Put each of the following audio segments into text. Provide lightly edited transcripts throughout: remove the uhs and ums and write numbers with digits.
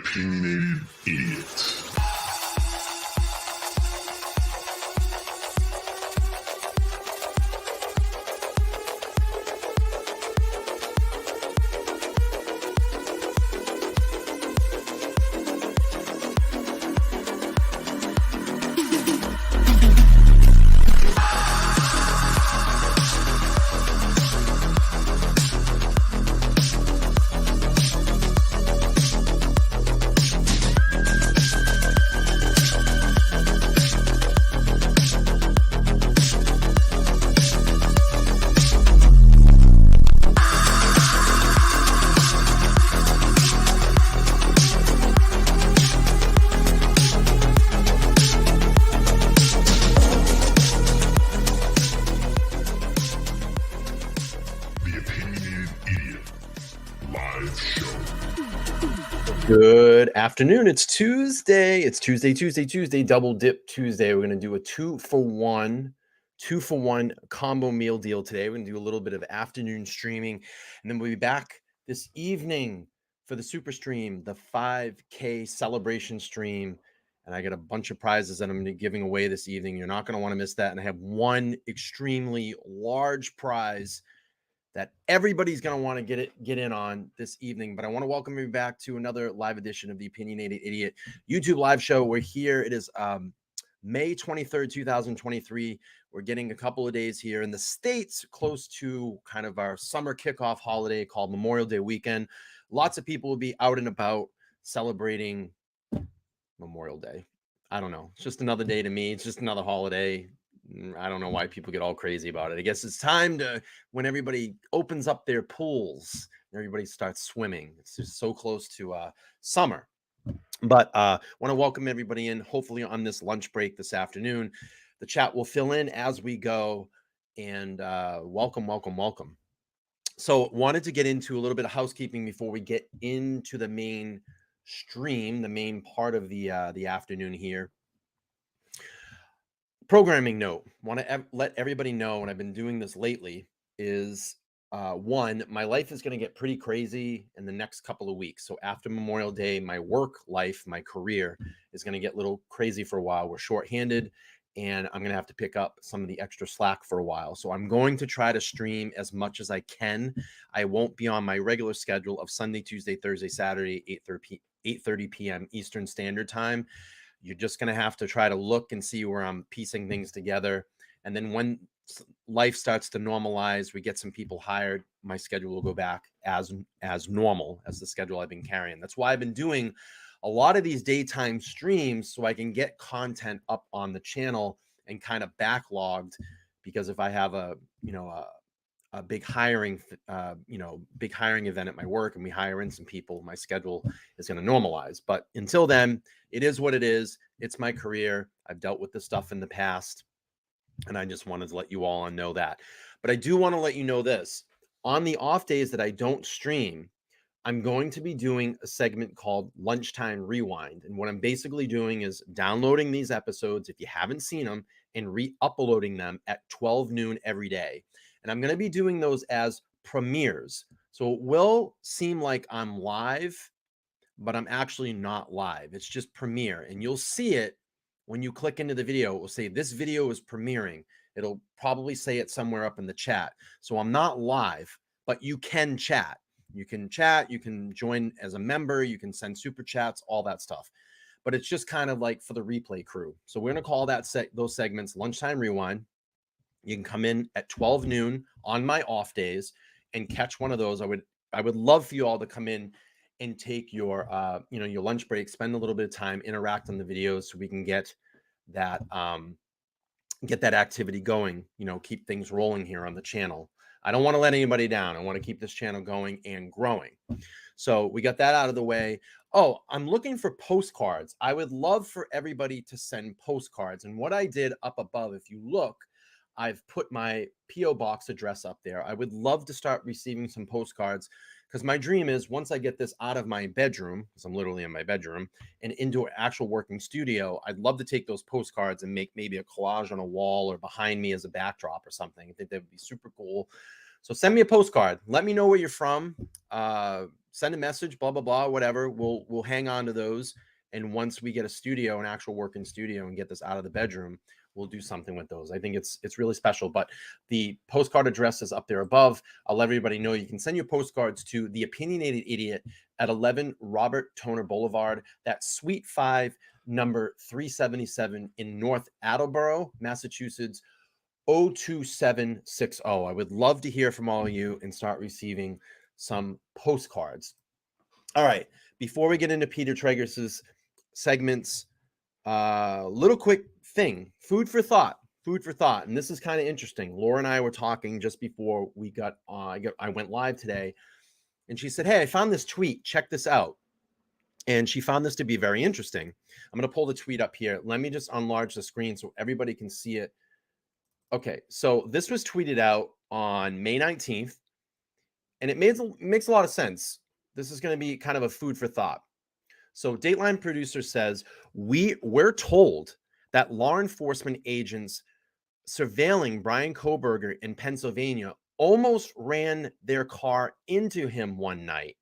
Opinionated Idiot. Good afternoon. It's Tuesday. It's Tuesday, Double Dip Tuesday. We're going to do a two for one combo meal deal today. We're going to do a little bit of afternoon streaming, and then we'll be back this evening for the super stream, the 5K celebration stream. And I got a bunch of prizes that I'm going to be giving away this evening. You're not going to want to miss that. And I have one extremely large prize that everybody's going to want to get in on this evening. But I want to welcome you back to another live edition of the Opinionated Idiot YouTube live show. We're here. It is May 23rd, 2023. We're getting a couple of days here in the States, close to kind of our summer kickoff holiday called Memorial Day weekend. Lots of people will be out and about celebrating Memorial Day. I don't know. It's just another day to me. It's just another holiday. I don't know why people get all crazy about it. I guess it's time to, when everybody opens up their pools, everybody starts swimming. It's just so close to summer. But want to welcome everybody in, hopefully on this lunch break this afternoon. The chat will fill in as we go. And welcome. So wanted to get into a little bit of housekeeping before we get into the main stream, the main part of the afternoon here. Programming note, want to let everybody know, and I've been doing this lately, is one, my life is going to get pretty crazy in the next couple of weeks. So after Memorial Day, my work life, my career is going to get a little crazy for a while. We're shorthanded, and I'm going to have to pick up some of the extra slack for a while. So I'm going to try to stream as much as I can. I won't be on my regular schedule of Sunday, Tuesday, Thursday, Saturday, 8:30 p.m. Eastern Standard Time. You're just going to have to try to look and see where I'm piecing things together. And then when life starts to normalize, we get some people hired, my schedule will go back as normal as the schedule I've been carrying. That's why I've been doing a lot of these daytime streams so I can get content up on the channel and kind of backlogged, because if I have a big hiring event at my work and we hire in some people, my schedule is going to normalize. But until then, it is what it is. It's my career. I've dealt with this stuff in the past, and I just wanted to let you all know that. But I do want to let you know this. On the off days that I don't stream, I'm going to be doing a segment called Lunchtime Rewind. And what I'm basically doing is downloading these episodes, if you haven't seen them, and re-uploading them at 12 noon every day. And I'm going to be doing those as premieres. So it will seem like I'm live, but I'm actually not live. It's just premiere. And you'll see it when you click into the video. It will say this video is premiering. It'll probably say it somewhere up in the chat. So I'm not live, but you can chat. You can chat. You can join as a member. You can send super chats, all that stuff. But it's just kind of like for the replay crew. So we're going to call those segments Lunchtime Rewind. You can come in at 12 noon on my off days and catch one of those. I would love for you all to come in and take your your lunch break, spend a little bit of time, interact on the videos so we can get that activity going, keep things rolling here on the channel. I don't want to let anybody down. I want to keep this channel going and growing. So we got that out of the way. Oh, I'm looking for postcards. I would love for everybody to send postcards. And what I did up above, if you look, I've put my P.O. box address up there. I would love to start receiving some postcards, because my dream is once I get this out of my bedroom, because I'm literally in my bedroom, and into an actual working studio, I'd love to take those postcards and make maybe a collage on a wall or behind me as a backdrop or something. I think that would be super cool. So send me a postcard. Let me know where you're from. send a message, blah, blah, blah, whatever. We'll hang on to those. And once we get a studio, an actual working studio, and get this out of the bedroom, we'll do something with those. I think it's really special. But the postcard address is up there above. I'll let everybody know you can send your postcards to the Opinionated Idiot at 11 Robert Toner Boulevard. That's Suite 5, number 377 in North Attleboro, Massachusetts, 02760. I would love to hear from all of you and start receiving some postcards. All right. Before we get into Peter Tragos' segments, little quick thing, food for thought. And this is kind of interesting. Laura and I were talking just before we got I went live today, and she said, hey, I found this tweet. Check this out. And she found this to be very interesting. I'm going to pull the tweet up here. Let me just enlarge the screen so everybody can see it. Okay, so this was tweeted out on May 19th, and it makes a lot of sense. This is going to be kind of a food for thought. So Dateline producer says, we're told that law enforcement agents surveilling Bryan Kohberger in Pennsylvania almost ran their car into him one night.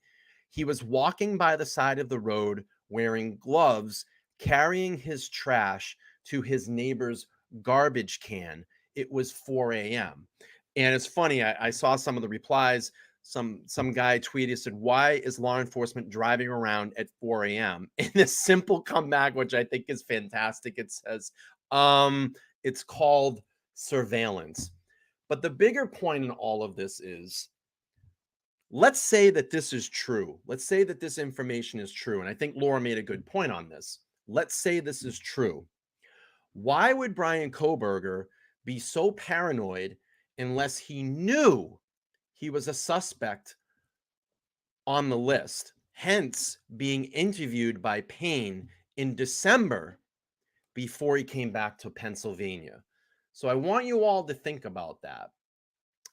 He was walking by the side of the road wearing gloves, carrying his trash to his neighbor's garbage can. It was 4 a.m. And it's funny, I saw some of the replies. Some guy tweeted, said, why is law enforcement driving around at 4 a.m.? And this simple comeback, which I think is fantastic, it says, it's called surveillance. But the bigger point in all of this is, let's say that this is true. Let's say that this information is true. And I think Laura made a good point on this. Let's say this is true. Why would Bryan Kohberger be so paranoid unless he knew he was a suspect on the list, hence being interviewed by Payne in December before he came back to Pennsylvania? So I want you all to think about that.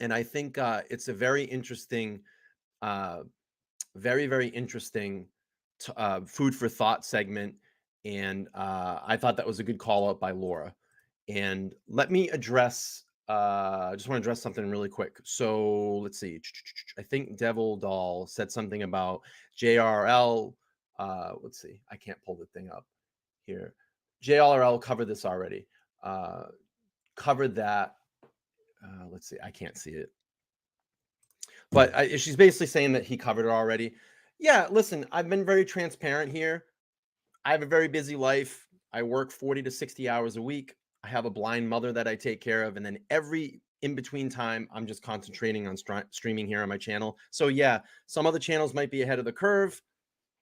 And I think it's a very interesting, very, very interesting food for thought segment. And I thought that was a good call out by Laura. And let me address, I just want to address something really quick. So let's see. I think Devil Doll said something about JRL. Let's see. I can't pull the thing up here. JRL covered this already. Covered that. Let's see. I can't see it. But she's basically saying that he covered it already. Yeah, listen, I've been very transparent here. I have a very busy life. I work 40 to 60 hours a week. I have a blind mother that I take care of. And then every in between time, I'm just concentrating on streaming here on my channel. So yeah, some other channels might be ahead of the curve.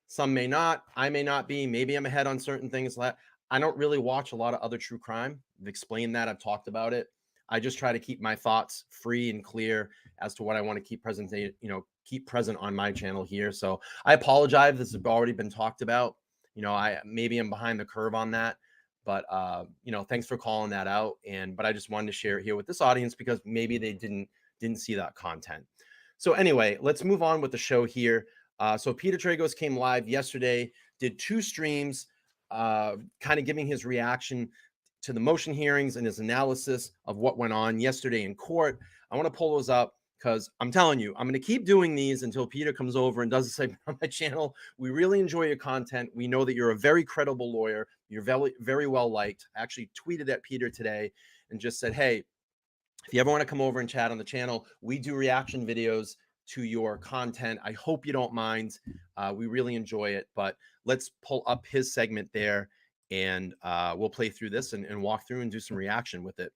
Some may not. I may not be. Maybe I'm ahead on certain things. I don't really watch a lot of other true crime. I've explained that. I've talked about it. I just try to keep my thoughts free and clear as to what I want to keep present on my channel here. So I apologize. This has already been talked about. Maybe I'm behind the curve on that, but thanks for calling that out. But I just wanted to share it here with this audience because maybe they didn't see that content. So anyway, let's move on with the show here. So Peter Tragos came live yesterday, did 2 streams, kind of giving his reaction to the motion hearings and his analysis of what went on yesterday in court. I want to pull those up because I'm telling you, I'm going to keep doing these until Peter comes over and does a segment on my channel. We really enjoy your content. We know that you're a very credible lawyer. You're very, very well liked. I actually tweeted at Peter today and just said, hey, if you ever want to come over and chat on the channel, we do reaction videos to your content. I hope you don't mind. We really enjoy it, but let's pull up his segment there and we'll play through this and walk through and do some reaction with it.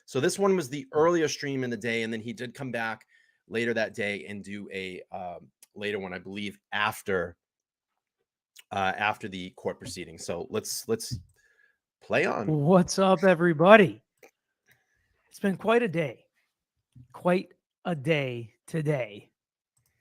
So this one was the earlier stream in the day, and then he did come back later that day and do a later one, I believe, after the court proceeding. So let's play on. What's up, everybody? It's been quite a day today,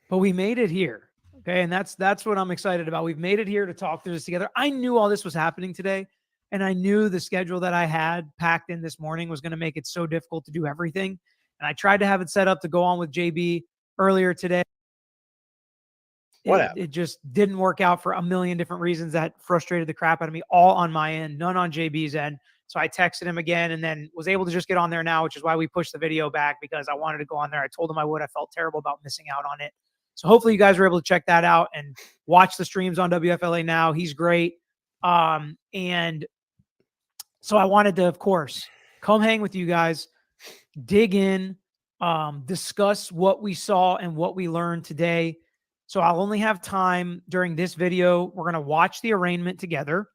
but we made it here. Okay. And that's what I'm excited about. We've made it here to talk through this together. I knew all this was happening today, and I knew the schedule that I had packed in this morning was going to make it so difficult to do everything. And I tried to have it set up to go on with JB earlier today. It just didn't work out for a million different reasons that frustrated the crap out of me, all on my end, none on JB's end. So I texted him again and then was able to just get on there now, which is why we pushed the video back, because I wanted to go on there. I told him I would. I felt terrible about missing out on it. So hopefully you guys were able to check that out and watch the streams on WFLA Now. He's great. And so I wanted to, of course, come hang with you guys, dig in, discuss what we saw and what we learned today. So I'll only have time during this video. We're going to watch the arraignment together.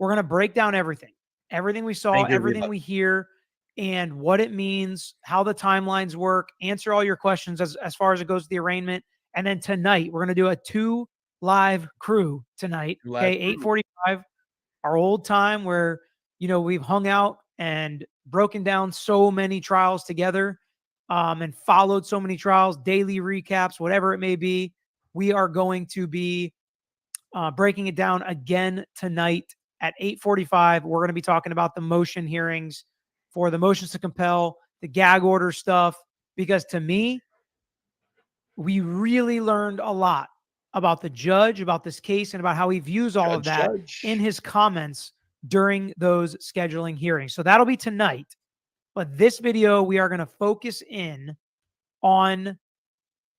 We're going to break down everything we saw, everything we hear, and what it means, how the timelines work, answer all your questions as far as it goes to the arraignment. And then tonight, we're going to do a 2 live crew tonight. Okay, 8:45, our old time where, you know, we've hung out and broken down so many trials together, and followed so many trials, daily recaps, whatever it may be. We are going to be breaking it down again tonight at 8:45. We're going to be talking about the motion hearings for the motions to compel, the gag order stuff, because to me, we really learned a lot about the judge, about this case, and about how he views all of that in his comments during those scheduling hearings. So that'll be tonight. But this video, we are going to focus in on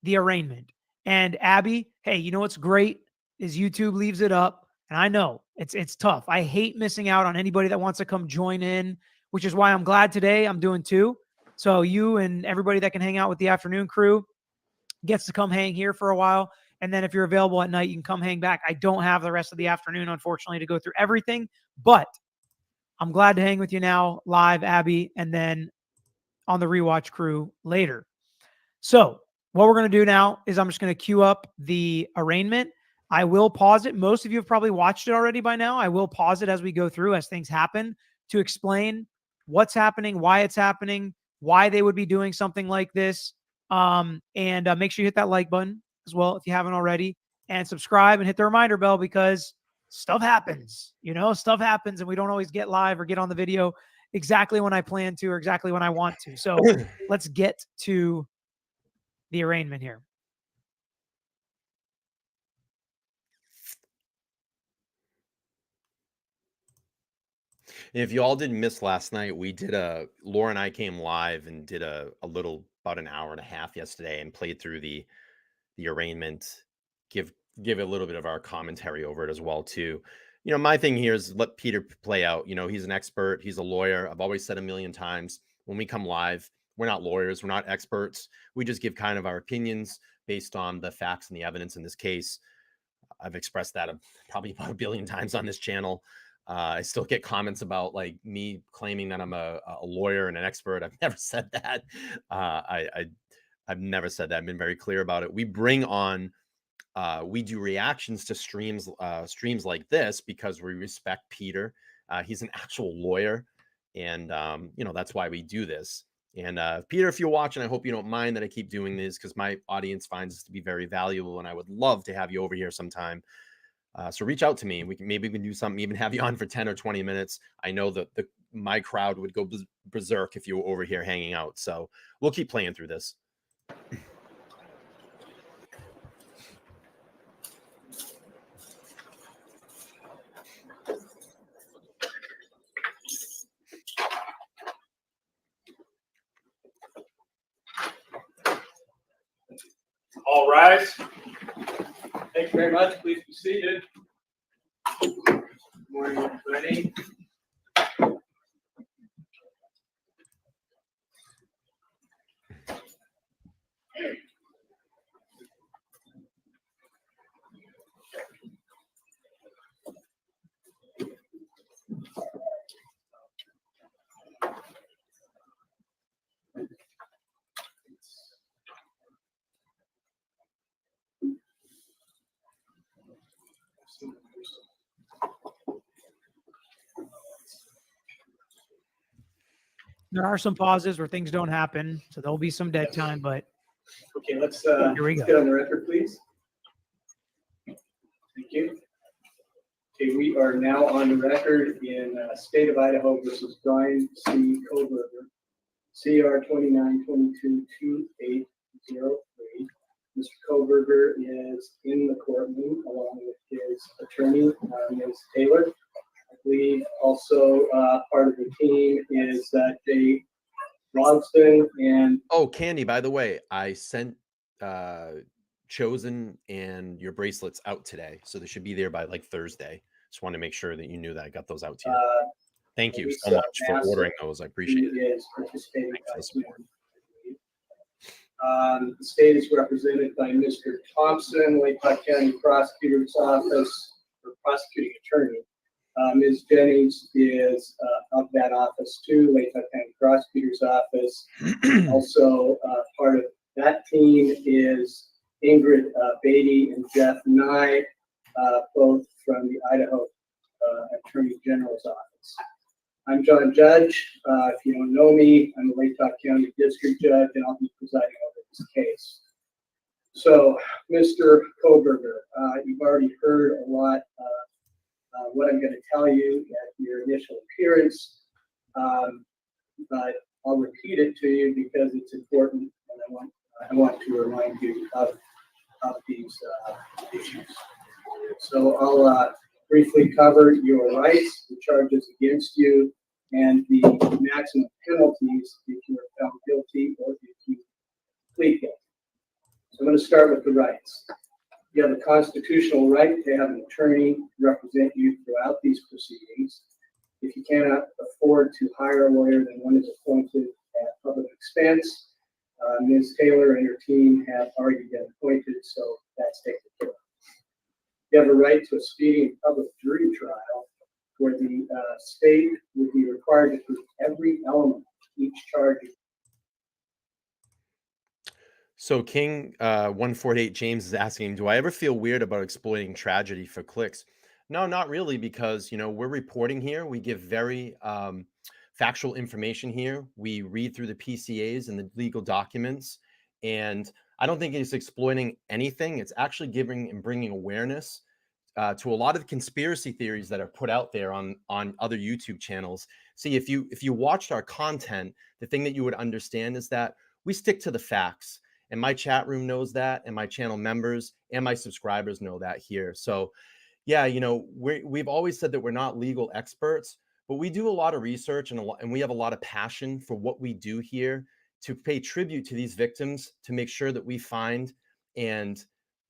the arraignment. And Abby, hey, you know what's great is YouTube leaves it up. And I know it's tough. I hate missing out on anybody that wants to come join in, which is why I'm glad today I'm doing 2. So you and everybody that can hang out with the afternoon crew gets to come hang here for a while. And then if you're available at night, you can come hang back. I don't have the rest of the afternoon, unfortunately, to go through everything, but I'm glad to hang with you now live, Abby, and then on the rewatch crew later. So what we're going to do now is I'm just going to queue up the arraignment. I will pause it. Most of you have probably watched it already by now. I will pause it as we go through, as things happen, to explain what's happening, why it's happening, why they would be doing something like this. And make sure you hit that like button as well if you haven't already, and subscribe and hit the reminder bell, because stuff happens, you know, stuff happens and we don't always get live or get on the video exactly when I plan to or exactly when I want to. So let's get to the arraignment here. If you all didn't miss last night, we did Laura and I came live and did a little, about an hour and a half yesterday, and played through the arraignment, give a little bit of our commentary over it as well too. You know, my thing here is let Peter play out. You know, he's an expert, he's a lawyer. I've always said a million times, when we come live, we're not lawyers, we're not experts. We just give kind of our opinions based on the facts and the evidence in this case. I've expressed that probably about 1 billion times on this channel. I still get comments about like me claiming that I'm a lawyer and an expert. I've never said that. I've never said that. I've been very clear about it. We bring on, we do reactions to streams like this because we respect Peter. He's an actual lawyer, and you know, that's why we do this. And Peter, if you're watching, I hope you don't mind that I keep doing this, because my audience finds this to be very valuable, and I would love to have you over here sometime. So reach out to me, and maybe we can do something, even have you on for 10 or 20 minutes. I know that my crowd would go berserk if you were over here hanging out. So we'll keep playing through this. All rise. Thank you very much. Please be seated. Good morning, everybody. There are some pauses where things don't happen, so there'll be some dead time, but Okay, let's here we go. get on the record, please. Thank you. Okay, we are now on the record in State of Idaho versus Bryan C. Kohberger, CR 29222803. Mr. Kohberger is in the courtroom along with his attorney, Ms. Taylor. I believe also part of the team is Jay Ronston and... Oh, Candy, by the way, I sent chosen and your bracelets out today. So they should be there by like Thursday. Just want to make sure that you knew that I got those out to you. Thank you so much for ordering those. I appreciate it. Is participating Thanks for the support. The state is represented by Mr. Thompson, Lake Clark County Prosecutor's Office, or Prosecuting Attorney. Ms. Jennings is of that office too, Lake Clark County Prosecutor's Office. Also, part of that team is Ingrid Beatty and Jeff Nye, both from the Idaho Attorney General's Office. I'm John Judge. If you don't know me, I'm the Lake Clark County District Judge, and I'll be presiding over this case. So, Mr. Kohberger, you've already heard a lot what I'm going to tell you at your initial appearance, but I'll repeat it to you because it's important, and I want to remind you of these issues. So I'll briefly cover your rights, the charges against you, and the maximum penalties if you are found guilty or if you plead guilty. So I'm going to start with the rights. You have a constitutional right to have an attorney represent you throughout these proceedings. If you cannot afford to hire a lawyer, then one is appointed at public expense. Ms. Taylor and her team have already been appointed, so that's taken care of. You have a right to a speedy and public jury trial where the state would be required to prove every element of each charge. So King 148 James is asking, do I ever feel weird about exploiting tragedy for clicks? No, not really, because we're reporting here. We give very factual information here. We read through the PCAs and the legal documents, and I don't think it's exploiting anything. It's actually giving and bringing awareness to a lot of the conspiracy theories that are put out there on other YouTube channels. See, if you watched our content, the thing that you would understand is that we stick to the facts. And my chat room knows that, and my channel members and my subscribers know that here. So yeah, we've always said that we're not legal experts, but we do a lot of research and we have a lot of passion for what we do here to pay tribute to these victims, to make sure that we find and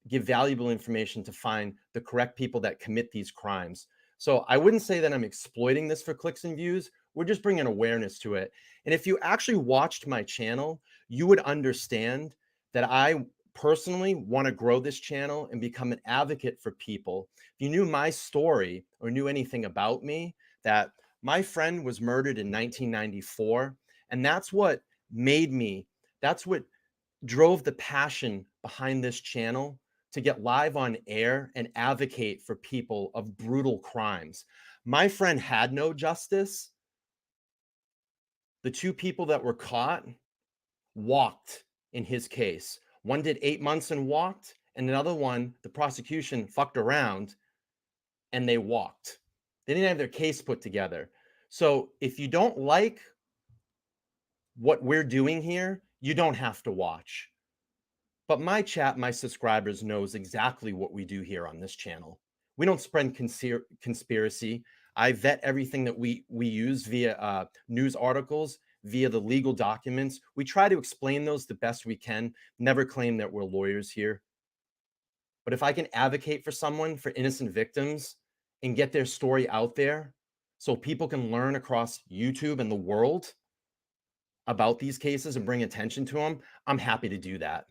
give valuable information to find the correct people that commit these crimes. So I wouldn't say that I'm exploiting this for clicks and views. We're just bringing awareness to it. And if you actually watched my channel, you would understand that I personally want to grow this channel and become an advocate for people. If you knew my story or knew anything about me, that my friend was murdered in 1994, and that's what drove the passion behind this channel, to get live on air and advocate for people of brutal crimes. My friend had no justice. The two people that were caught walked in his case. One did 8 months and walked, and another one, the prosecution fucked around and they walked. They didn't have their case put together. So if you don't like what we're doing here, you don't have to watch. But my subscribers knows exactly what we do here on this channel. We don't spread conspiracy. I vet everything that we use via news articles, via the legal documents. We try to explain those the best we can, never claim that we're lawyers here. But if I can advocate for someone, for innocent victims, and get their story out there so people can learn across YouTube and the world about these cases and bring attention to them, I'm happy to do that.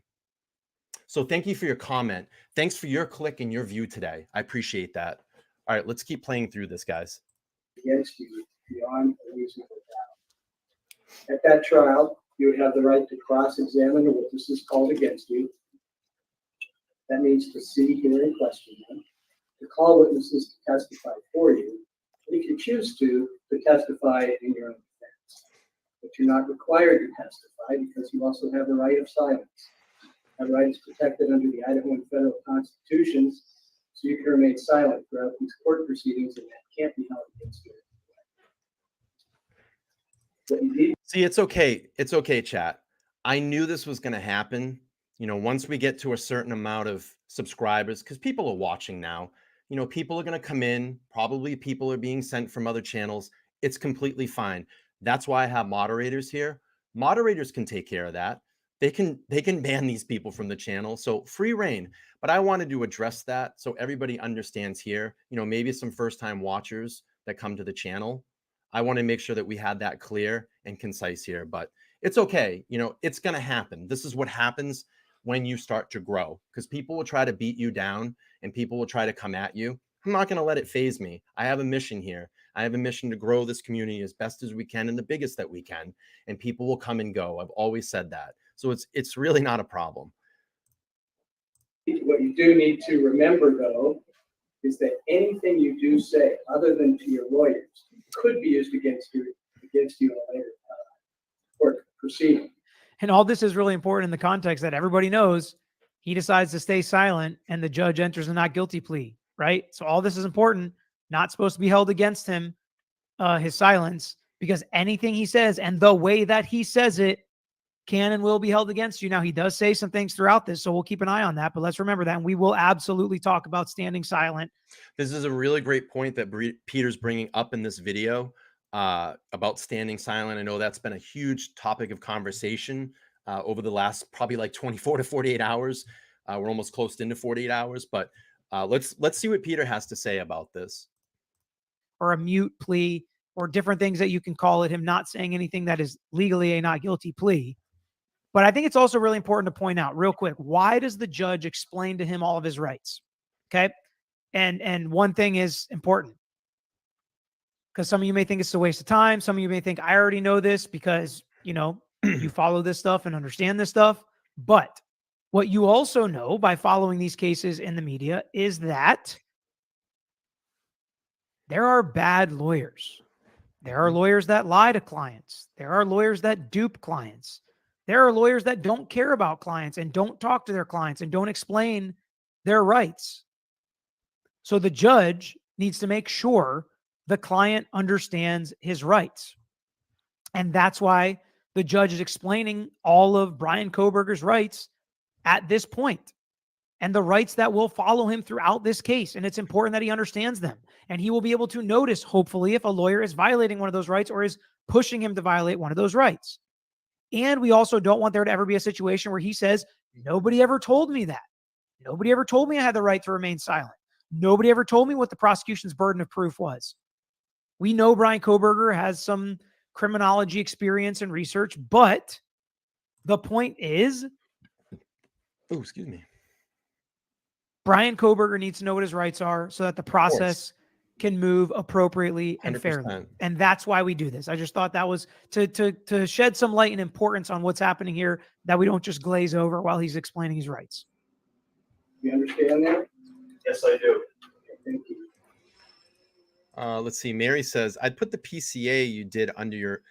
So thank you for your comment. Thanks for your click and your view today. I appreciate that. All right, let's keep playing through this, guys. Against you beyond a reasonable doubt. At that trial, you would have the right to cross-examine the witnesses called against you. That means to see, hear, and question them, to call witnesses to testify for you, and if you choose to testify in your own defense. But you're not required to testify because you also have the right of silence. That right is protected under the Idaho and federal constitutions, so you can remain silent throughout these court proceedings, and that can't be held against you. See, it's okay. It's okay, chat. I knew this was going to happen. Once we get to a certain amount of subscribers, because people are watching now, people are going to come in. Probably people are being sent from other channels. It's completely fine. That's why I have moderators here. Moderators can take care of that. they can ban these people from the channel. So free reign. But I wanted to address that so everybody understands here, you know, maybe some first-time watchers that come to the channel. I want to make sure that we had that clear and concise here, but it's okay. You know, it's going to happen. This is what happens when you start to grow, because people will try to beat you down and people will try to come at you. I'm not going to let it phase me. I have a mission here. I have a mission to grow this community as best as we can and the biggest that we can, and people will come and go. I've always said that. So it's really not a problem. What you do need to remember, though, is that anything you do say, other than to your lawyers, could be used against you in a later court proceeding. And all this is really important in the context that everybody knows he decides to stay silent and the judge enters a not guilty plea, right? So all this is important, not supposed to be held against him, his silence, because anything he says and the way that he says it can and will be held against you. Now, he does say some things throughout this, so we'll keep an eye on that, but let's remember that, and we will absolutely talk about standing silent. This is a really great point that Peter's bringing up in this video about standing silent. I know that's been a huge topic of conversation over the last probably like 24 to 48 hours. We're almost close into 48 hours, but let's see what Peter has to say about this. Or a mute plea, or different things that you can call it, him not saying anything that is legally a not guilty plea. But I think it's also really important to point out real quick, why does the judge explain to him all of his rights? Okay. And one thing is important, because some of you may think it's a waste of time. Some of you may think I already know this because, you know, you follow this stuff and understand this stuff. But what you also know by following these cases in the media is that there are bad lawyers. There are lawyers that lie to clients. There are lawyers that dupe clients. There are lawyers that don't care about clients and don't talk to their clients and don't explain their rights. So the judge needs to make sure the client understands his rights. And that's why the judge is explaining all of Bryan Kohberger's rights at this point and the rights that will follow him throughout this case. And it's important that he understands them. And he will be able to notice, hopefully, if a lawyer is violating one of those rights or is pushing him to violate one of those rights. And we also don't want there to ever be a situation where he says, nobody ever told me that. Nobody ever told me I had the right to remain silent. Nobody ever told me what the prosecution's burden of proof was. We know Bryan Kohberger has some criminology experience and research, but the point is, Oh, excuse me. Bryan Kohberger needs to know what his rights are so that the process can move appropriately and 100%. fairly. And that's why we do this. I just thought that was to shed some light and importance on what's happening here, that we don't just glaze over while he's explaining his rights. You understand that? Yes, I do. Okay, thank you. Let's see. Mary says, I'd put the PCA you did under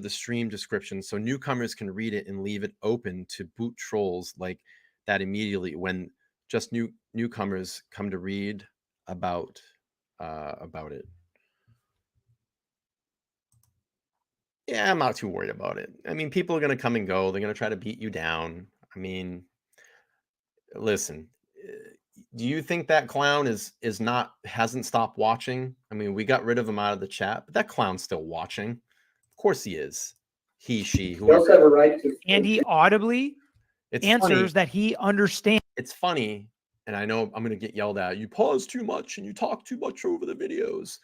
the stream description so newcomers can read it and leave it open to boot trolls like that immediately when just newcomers come to read about it. Yeah, I'm not too worried about it. I mean, people are going to come and go. They're going to try to beat you down. I mean, listen, do you think that clown hasn't stopped watching? I mean, we got rid of him out of the chat, but that clown's still watching. Of course he is. He, she, You also whoever. have a right to. And he audibly answers funny. that he understands. It's funny, and I know I'm going to get yelled at. You pause too much and you talk too much over the videos.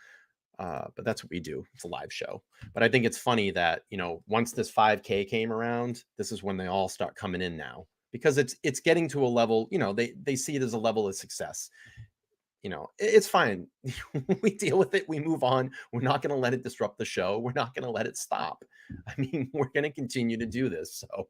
But that's what we do. It's a live show. But I think it's funny that, you know, once this 5K came around, this is when they all start coming in now, because it's getting to a level, you know, they see it as a level of success. You know, it's fine. We deal with it. We move on. We're not going to let it disrupt the show. We're not going to let it stop. I mean, we're going to continue to do this. So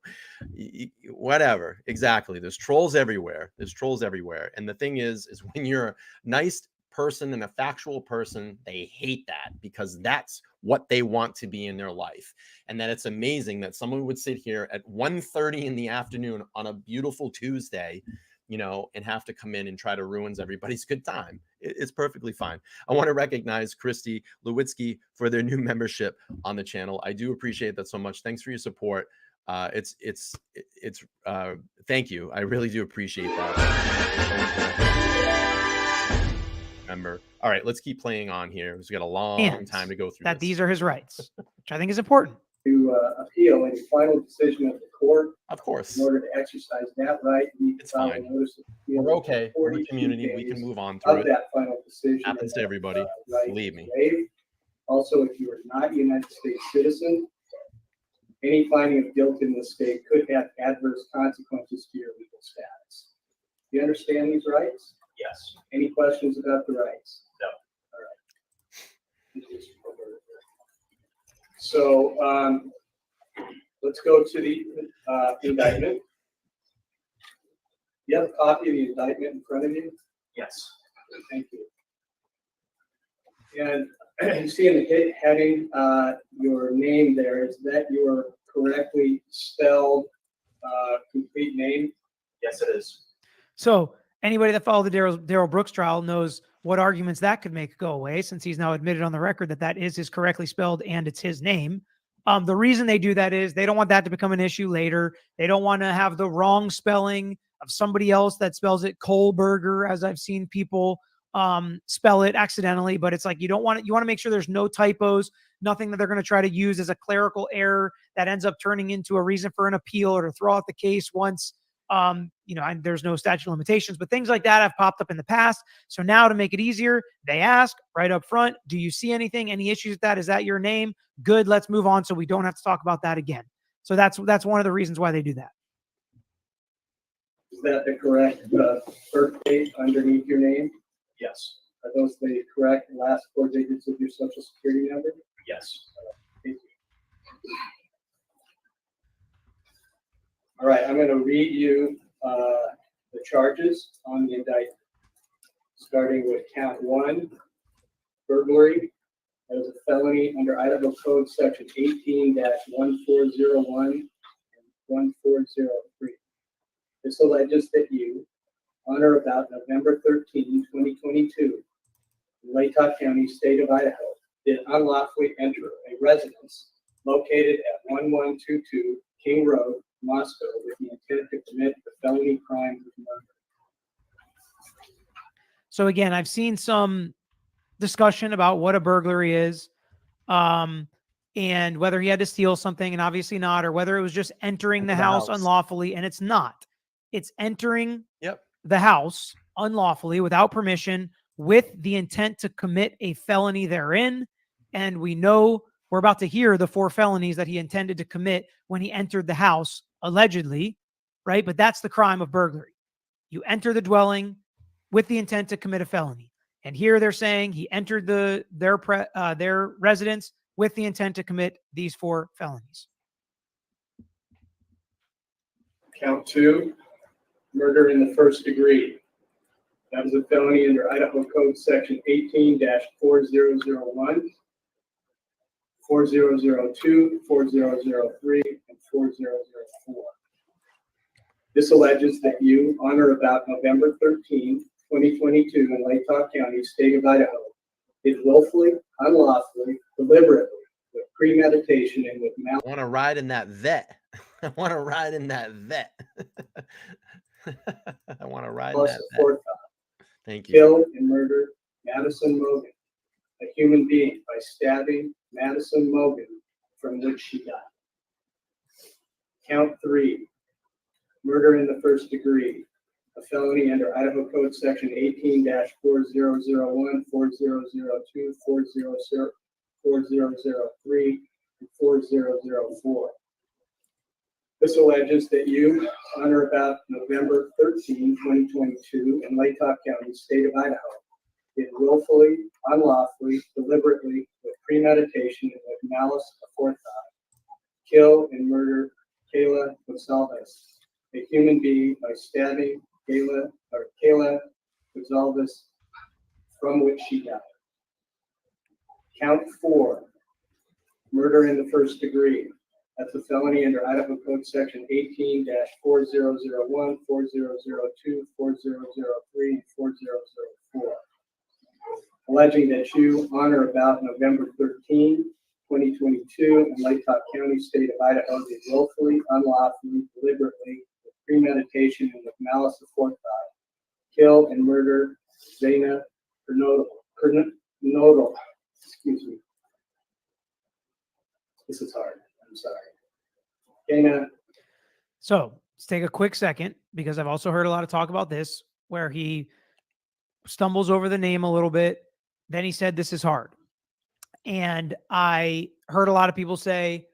whatever. Exactly. There's trolls everywhere. And the thing is when you're a nice person and a factual person, they hate that because that's what they want to be in their life. And that it's amazing that someone would sit here at 1:30 in the afternoon on a beautiful Tuesday, you know, and have to come in and try to ruin everybody's good time. It's perfectly fine. I want to recognize Christy Lewitsky for their new membership on the channel. I do appreciate that so much. Thanks for your support. Thank you. I really do appreciate that. Remember. All right, let's keep playing on here. We've got a long time to go through. That these are his rights, which I think is important. to appeal any final decision of the court. Of course. In order to exercise that right, you need to It's file fine. a notice of appeal. We're okay. We're a 42 community. We can days move on through of it. that final decision. Happens to everybody. Right Believe is me. waived. Also, if you are not a United States citizen, any finding of guilt in this state could have adverse consequences to your legal status. Do you understand these rights? Yes. Any questions about the rights? No. All right. So let's go to the indictment. You have a copy of the indictment in front of you? Yes. Thank you. And you see in the heading your name there. Is that your correctly spelled complete name? Yes, it is. So anybody that followed the Daryl Brooks trial knows what arguments that could make go away, since he's now admitted on the record that that is his correctly spelled and it's his name. The reason they do that is they don't want that to become an issue later. They don't want to have the wrong spelling of somebody else that spells it Kohberger, as I've seen people spell it accidentally. But it's like you don't want it. You want to make sure there's no typos, nothing that they're going to try to use as a clerical error that ends up turning into a reason for an appeal or to throw out the case once there's no statute of limitations, but things like that have popped up in the past. So now to make it easier, they ask right up front, do you see anything, any issues with that? Is that your name? Good. Let's move on. So we don't have to talk about that again. So that's one of the reasons why they do that. Is that the correct birth date underneath your name? Yes. Are those the correct last four digits of your social security number? Yes. Thank you. All right, I'm going to read you the charges on the indictment, starting with count 1, burglary. That is a felony under Idaho Code Section 18-1401 and 1403. This alleges that you, on or about November 13, 2022, in Latah County, state of Idaho, did unlawfully enter a residence located at 1122 King Road, Moscow, with the intent to commit the felony crime of murder. So again, I've seen some discussion about what a burglary is, and whether he had to steal something, and obviously not, or whether it was just entering the house unlawfully, and it's not. It's entering the house unlawfully without permission with the intent to commit a felony therein. And we know we're about to hear the 4 felonies that he intended to commit when he entered the house, allegedly, right? But that's the crime of burglary. You enter the dwelling with the intent to commit a felony. And here they're saying he entered their residence with the intent to commit these 4 felonies. Count 2, murder in the first degree. That is a felony under Idaho Code Section 18-4001, 4002, 4003, and 4004. This alleges that you, on or about November 13, 2022, in Latah County, state of Idaho, did willfully, unlawfully, deliberately, with premeditation, and with I want to ride in that vet. I want to ride in that vet. I want to ride in that vet. Thank you. Kill and murder Madison Mogan, a human being, by stabbing Madison Mogan, from which she died. Count 3, murder in the first degree, a felony under Idaho Code Section 18-4001, 4002, 4003, and 4004. This alleges that you, on or about November 13, 2022, in Latah County, state of Idaho, did willfully, unlawfully, deliberately, with premeditation, and with malice aforethought, kill and murder Kayla Gonzalez, a human being, by stabbing Kayla Gonzalez, from which she died. Count 4, murder in the first degree. That's a felony under Idaho Code Section 18-4001, 4002, 4003, and 4004. Alleging that you, on or about November 13, 2022, in Latah County, state of Idaho, did willfully, unlawfully, deliberately, with premeditation, and with malice aforethought, kill and murder Zaina Kernodal. Excuse me. This is hard. I'm sorry. Dana, So let's take a quick second, because I've also heard a lot of talk about this, where he stumbles over the name a little bit. Then he said, "This is hard." And I heard a lot of people say,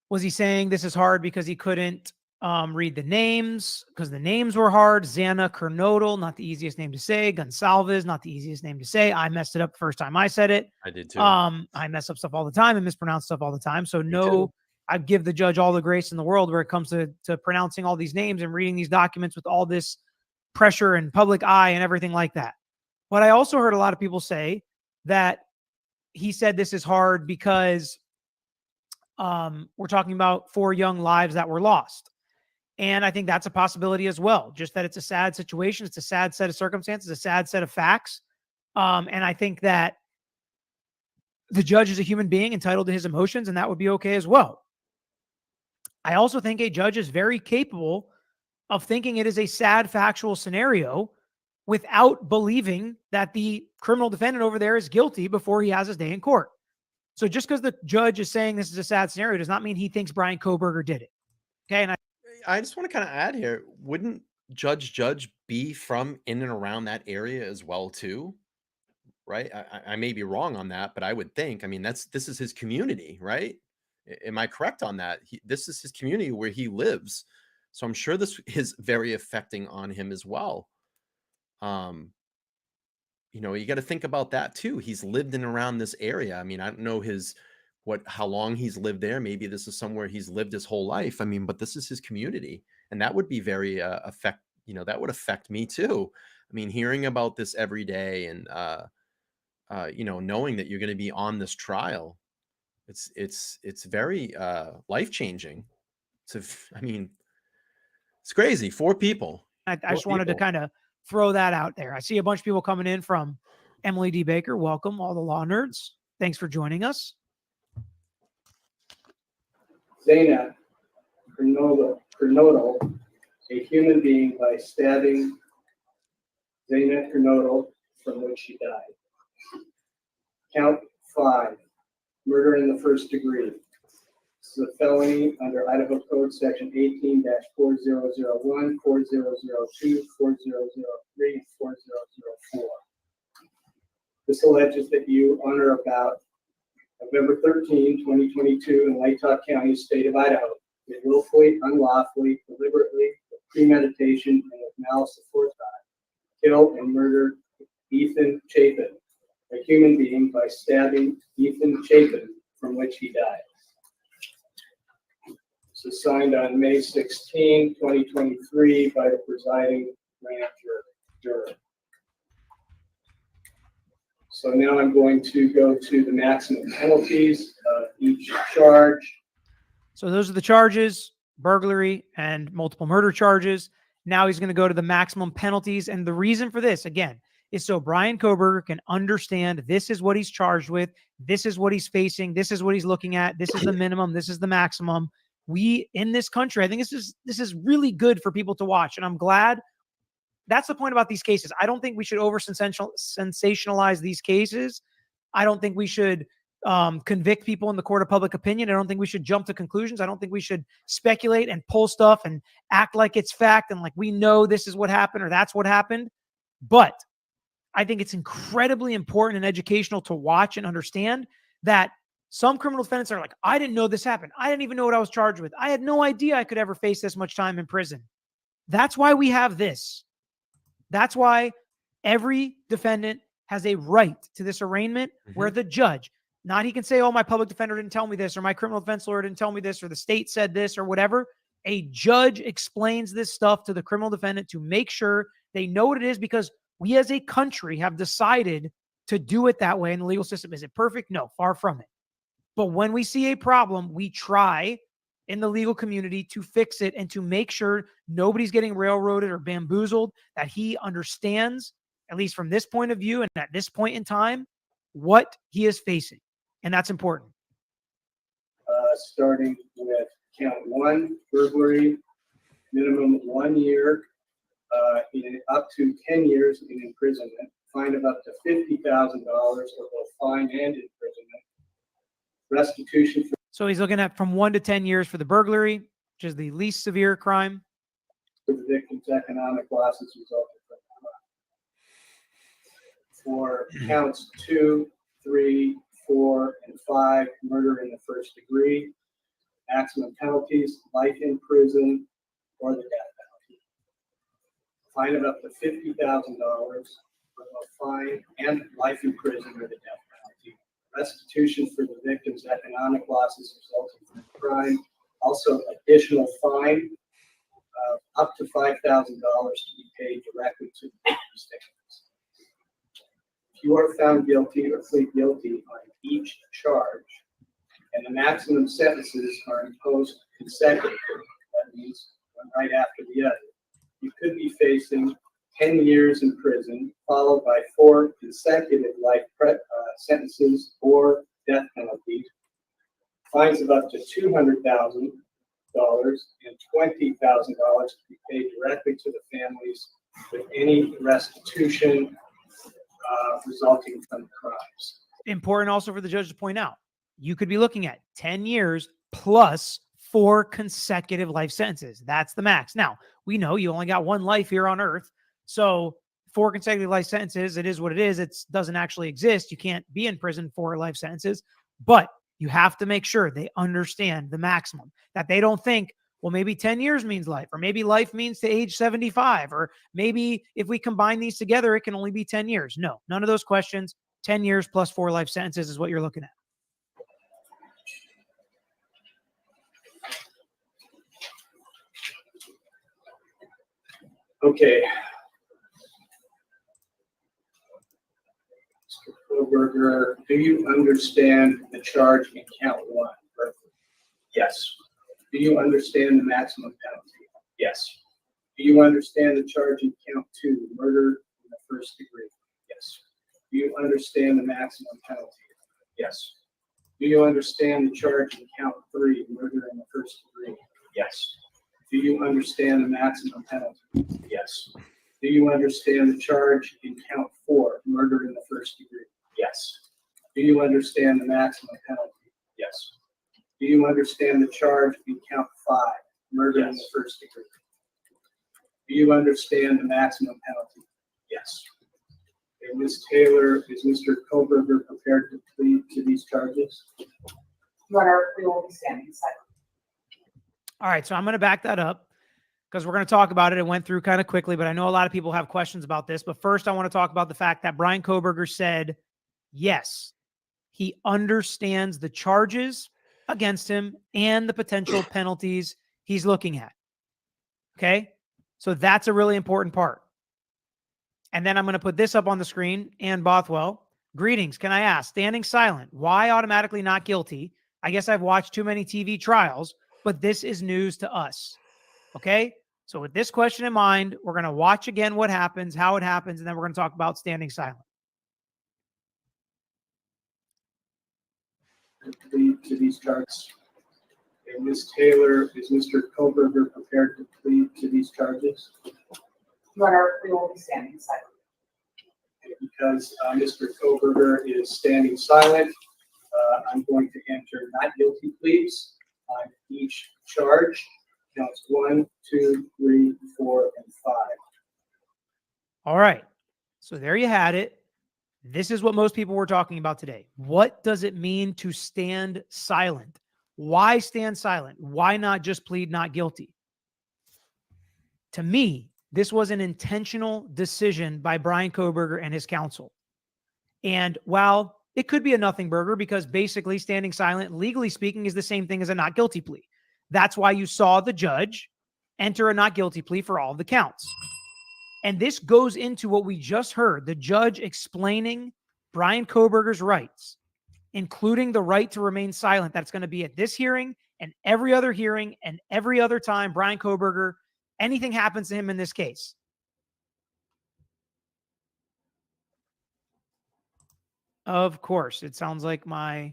was he saying this is hard because he couldn't read the names, because the names were hard? Xana Kernodle, not the easiest name to say. Gonsalves, not the easiest name to say. I messed it up the first time I said it. I did too. I mess up stuff all the time and mispronounce stuff all the time. So I give the judge all the grace in the world where it comes to pronouncing all these names and reading these documents with all this pressure and public eye and everything like that. But I also heard a lot of people say that he said this is hard because we're talking about 4 young lives that were lost. And I think that's a possibility as well. Just that it's a sad situation. It's a sad set of circumstances, a sad set of facts. And I think that the judge is a human being entitled to his emotions, and that would be okay as well. I also think a judge is very capable of thinking it is a sad factual scenario without believing that the criminal defendant over there is guilty before he has his day in court. So just because the judge is saying this is a sad scenario does not mean he thinks Bryan Kohberger did it. Okay. And I just want to kind of add here, wouldn't Judge be from in and around that area as well too? Right? I may be wrong on that, but I would think, I mean, this is his community, right? Am I correct on that? This is his community where he lives. So I'm sure this is very affecting on him as well. You got to think about that too. He's lived in around this area. I mean, I don't know how long he's lived there. Maybe this is somewhere he's lived his whole life. I mean, but this is his community, and that would be very that would affect me too. I mean, hearing about this every day and knowing that you're going to be on this trial, it's very life-changing. It's crazy. 4 people. I just wanted to kind of throw that out there. I see a bunch of people coming in from Emily D. Baker. Welcome, all the law nerds. Thanks for joining us. Xana Kernodle, a human being, by stabbing Xana Kernodle, from which she died. Count 5, murder in the first degree. This is a felony under Idaho Code Section 18-4001, 4002, 4003, and 4004. This alleges that you, on or about November 13, 2022, in Latah County, state of Idaho, did willfully, unlawfully, deliberately, with premeditation, and with malice aforethought, kill and murder Ethan Chapin, a human being, by stabbing Ethan Chapin, from which he died. This is signed on May 16, 2023, by the presiding grand juror. So now I'm going to go to the maximum penalties of each charge. So those are the charges: burglary and multiple murder charges. Now he's going to go to the maximum penalties. And the reason for this, again, is so Bryan Kohberger can understand this is what he's charged with. This is what he's facing. This is what he's looking at. This is the minimum. This is the maximum. We, in this country, I think this is really good for people to watch. And I'm glad. That's the point about these cases. I don't think we should sensationalize these cases. I don't think we should convict people in the court of public opinion. I don't think we should jump to conclusions. I don't think we should speculate and pull stuff and act like it's fact and like we know this is what happened or that's what happened. But I think it's incredibly important and educational to watch and understand that some criminal defendants are like, I didn't know this happened. I didn't even know what I was charged with. I had no idea I could ever face this much time in prison. That's why we have this. That's why every defendant has a right to this arraignment where the judge, not he can say, oh, my public defender didn't tell me this, or my criminal defense lawyer didn't tell me this, or the state said this, or whatever. A judge explains this stuff to the criminal defendant to make sure they know what it is, because we as a country have decided to do it that way in the legal system. Is it perfect? No, far from it. But when we see a problem, we try in the legal community to fix it and to make sure nobody's getting railroaded or bamboozled, that he understands, at least from this point of view and at this point in time, what he is facing. And that's important. Starting with count 1, burglary, minimum 1 year, up to 10 years in imprisonment, fine of up to $50,000 or both fine and imprisonment, restitution for So he's looking at from 1 to 10 years for the burglary, which is the least severe crime. For the victim's economic losses resulting from the crime. For counts 2, 3, 4, and 5, murder in the first degree, maximum penalties, life in prison, or the death penalty. Fine of up to $50,000, fine and life in prison or the death penalty. Restitution for the victim's economic losses resulting from the crime. Also, additional fine up to $5,000 to be paid directly to the victim's victims. If you are found guilty or plead guilty on each charge, and the maximum sentences are imposed consecutively, that means one right after the other, you could be facing 10 years in prison, followed by 4 consecutive life sentences or death penalties, fines of up to $200,000 and $20,000 to be paid directly to the families with any restitution resulting from the crimes. Important also for the judge to point out, you could be looking at 10 years plus 4 consecutive life sentences. That's the max. Now, we know you only got one life here on earth. So 4 consecutive life sentences, it is what it is. It doesn't actually exist. You can't be in prison for life sentences, but you have to make sure they understand the maximum, that they don't think, well, maybe 10 years means life, or maybe life means to age 75, or maybe if we combine these together, it can only be 10 years. No, none of those questions. 10 years plus 4 life sentences is what you're looking at. Okay. Mr. Kohberger, do you understand the charge in count 1? Yes. Do you understand the maximum penalty? Yes. Do you understand the charge in count 2, murder in the first degree? Yes. Do you understand the maximum penalty? Yes. Do you understand the charge in count 3, murder in the first degree? Yes. Do you understand the maximum penalty? Yes. Do you understand the charge in count 4, murder in the first degree? Yes. Do you understand the maximum penalty? Yes. Do you understand the charge in count 5, murder in the Yes. first degree? Do you understand the maximum penalty? Yes. And Ms. Taylor, is Mr. Kohberger prepared to plead to these charges? Your Honor, we will be standing silent. All right, so I'm going to back that up because we're going to talk about it. It went through kind of quickly, but I know a lot of people have questions about this. But first, I want to talk about the fact that Bryan Kohberger said, yes, he understands the charges against him and the potential penalties he's looking at. Okay, so that's a really important part. And then I'm going to put this up on the screen. Ann Bothwell, greetings. Can I ask, standing silent, why automatically not guilty? I guess I've watched too many TV trials, but this is news to us. Okay, so with this question in mind, we're going to watch again what happens, how it happens, and then we're going to talk about standing silent. Plead to these charges. And Ms. Taylor, is Mr. Kohberger prepared to plead to these charges? Your Honor, we will be standing silent. And because Mr. Kohberger is standing silent, I'm going to enter not guilty pleas on each charge. Counts 1, 2, 3, 4, and 5. All right, so there you had it. This is what most people were talking about today. What does it mean to stand silent? Why stand silent? Why not just plead not guilty? To me, this was an intentional decision by Bryan Kohberger and his counsel. And while it could be a nothing burger, because basically standing silent, legally speaking, is the same thing as a not guilty plea. That's why you saw the judge enter a not guilty plea for all of the counts. And this goes into what we just heard, the judge explaining Bryan Kohberger's rights, including the right to remain silent. That's going to be at this hearing and every other hearing and every other time Bryan Kohberger, anything happens to him in this case. Of course, it sounds like my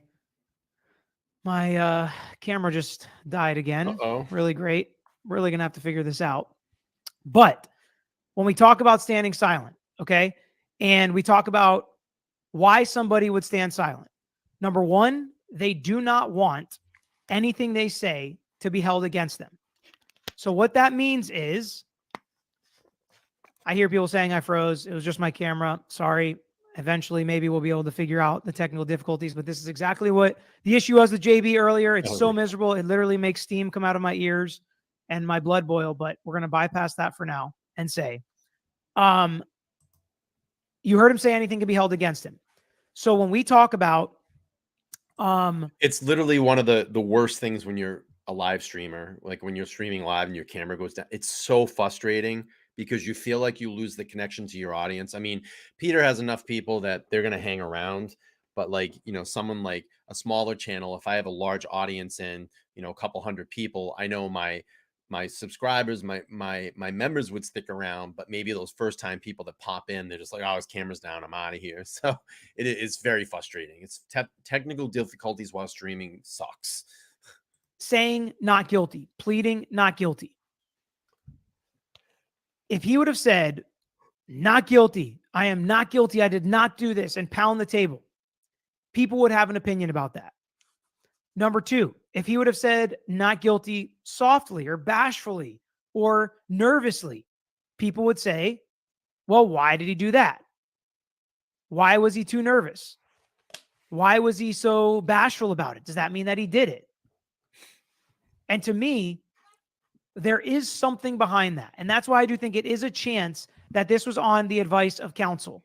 camera just died again. Uh-oh. Really great. Really going to have to figure this out. But when we talk about standing silent, okay, and we talk about why somebody would stand silent. Number one, they do not want anything they say to be held against them. So what that means is, I hear people saying I froze. It was just my camera. Sorry. Eventually, maybe we'll be able to figure out the technical difficulties, but this is exactly what the issue was with JB earlier. It's so miserable. It literally makes steam come out of my ears and my blood boil, but we're going to bypass that for now and say, you heard him say anything can be held against him. So when we talk about, it's literally one of the worst things when you're a live streamer, like when you're streaming live and your camera goes down. It's so frustrating because you feel like you lose the connection to your audience. I mean, Peter has enough people that they're going to hang around, but like, you know, someone like a smaller channel, if I have a large audience and, you know, a couple hundred people, I know my subscribers, my members would stick around, but maybe those first time people that pop in, they're just like, oh, his camera's down, I'm out of here. So it is very frustrating. It's technical difficulties while streaming sucks. saying not guilty, pleading not guilty. If he would have said, not guilty, I am not guilty, I did not do this, and pound the table, people would have an opinion about that. Number two, if he would have said not guilty softly or bashfully or nervously, people would say, well, why did he do that? Why was he too nervous? Why was he so bashful about it? Does that mean that he did it? And to me, there is something behind that. And that's why I do think it is a chance that this was on the advice of counsel.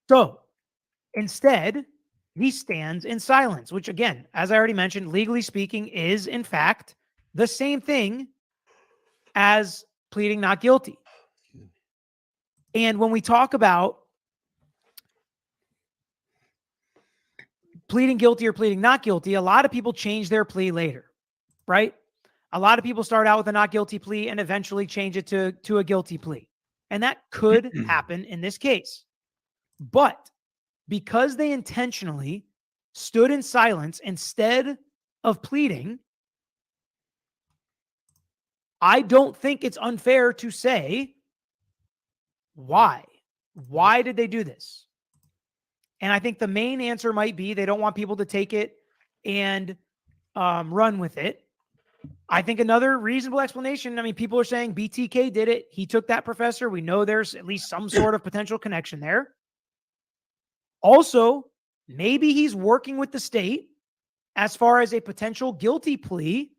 So instead, he stands in silence, which again, as I already mentioned, legally speaking, is in fact the same thing as pleading not guilty. And when we talk about pleading guilty or pleading not guilty, a lot of people change their plea later, right? A lot of people start out with a not guilty plea and eventually change it to a guilty plea. And that could happen in this case. But because they intentionally stood in silence instead of pleading, I don't think it's unfair to say, why? Why did they do this? And I think the main answer might be they don't want people to take it and run with it. I think another reasonable explanation, I mean, people are saying BTK did it. He took that professor. We know there's at least some sort of potential connection there. Also, maybe he's working with the state as far as a potential guilty plea,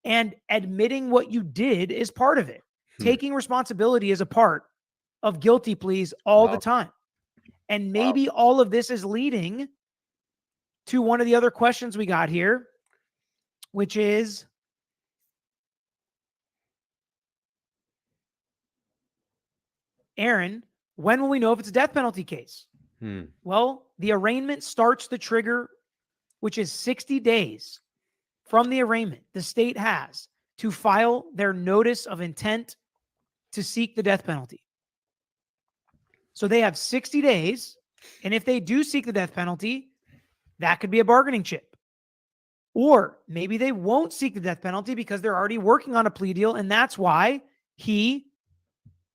and admitting what you did is part of it. Taking responsibility is a part of guilty pleas all the time. And maybe all of this is leading to one of the other questions we got here, which is, Aaron, when will we know if it's a death penalty case? Well, the arraignment starts the trigger, which is 60 days from the arraignment the state has to file their notice of intent to seek the death penalty. So they have 60 days. And if they do seek the death penalty, that could be a bargaining chip. Or maybe they won't seek the death penalty because they're already working on a plea deal. And that's why he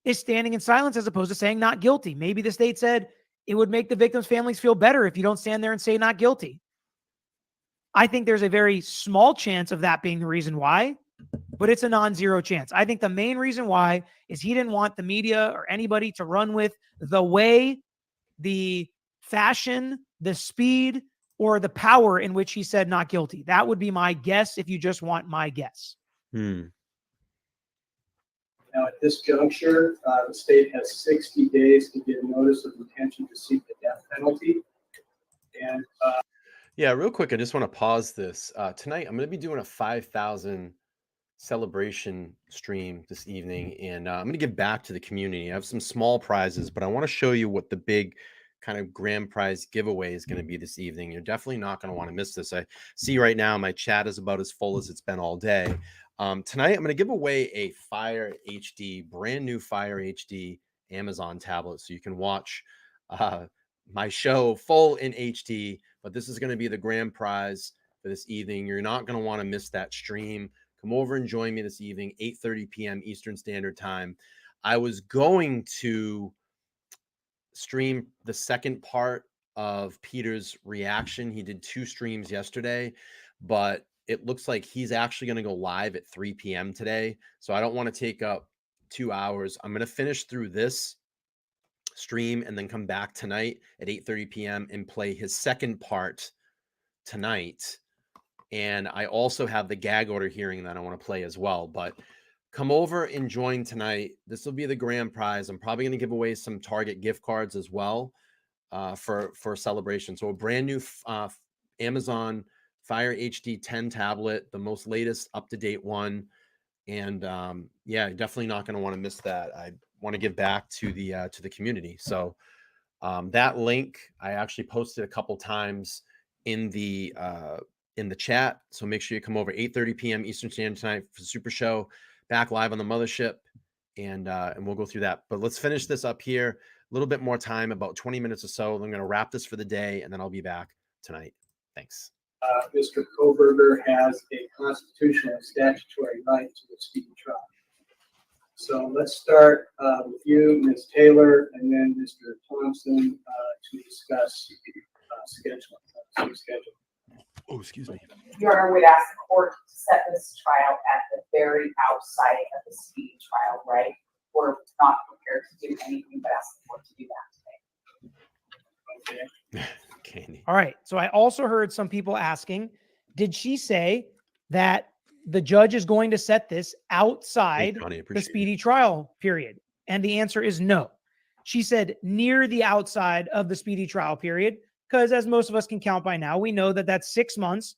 is standing in silence as opposed to saying not guilty. Maybe the state said it would make the victims' families feel better if you don't stand there and say not guilty. I think there's a very small chance of that being the reason why, but it's a non-zero chance. I think the main reason why is he didn't want the media or anybody to run with the way, the fashion, the speed, or the power in which he said not guilty. That would be my guess if you just want my guess. Now, at this juncture, the state has 60 days to give notice of intention to seek the death penalty. And yeah, real quick, I just want to pause this. Tonight, I'm going to be doing a 5,000 celebration stream this evening, and I'm going to give back to the community. I have some small prizes, but I want to show you what the big kind of grand prize giveaway is going to be this evening. You're definitely not going to want to miss this. I see right now my chat is about as full as it's been all day. Tonight, I'm going to give away a Fire HD, brand new Fire HD Amazon tablet, so you can watch my show full in HD. But this is going to be the grand prize for this evening. You're not going to want to miss that stream. Come over and join me this evening, 8:30 p.m. Eastern Standard Time. I was going to stream the second part of Peter's reaction. He did 2 streams yesterday, but it looks like he's actually going to go live at 3 p.m. today. So I don't want to take up 2 hours. I'm going to finish through this stream and then come back tonight at 8:30 p.m. and play his second part tonight. And I also have the gag order hearing that I want to play as well. But come over and join tonight. This will be the grand prize. I'm probably going to give away some Target gift cards as well for a celebration. So a brand new Amazon Fire HD 10 tablet, the most latest up-to-date one. And yeah, definitely not going to want to miss that. I want to give back to the community. So that link I actually posted a couple times in the chat. So make sure you come over 8:30 p.m. Eastern Standard Time for the Super Show, back live on the mothership, and we'll go through that. But let's finish this up here. A little bit more time, about 20 minutes or so. I'm going to wrap this for the day, and then I'll be back tonight. Thanks. Mr. Kohberger has a constitutional and statutory right to a speedy trial. So let's start with you, Ms. Taylor, and then Mr. Thompson to discuss schedule. Oh, excuse me. Your Honor, we'd ask the court to set this trial at the very outside of the speedy trial, right? We're not prepared to do anything but ask the court to do that today. Okay. Candy. All right. So I also heard some people asking, did she say that the judge is going to set this outside the speedy trial period? And the answer is no. She said near the outside of the speedy trial period, because as most of us can count by now, we know that that's 6 months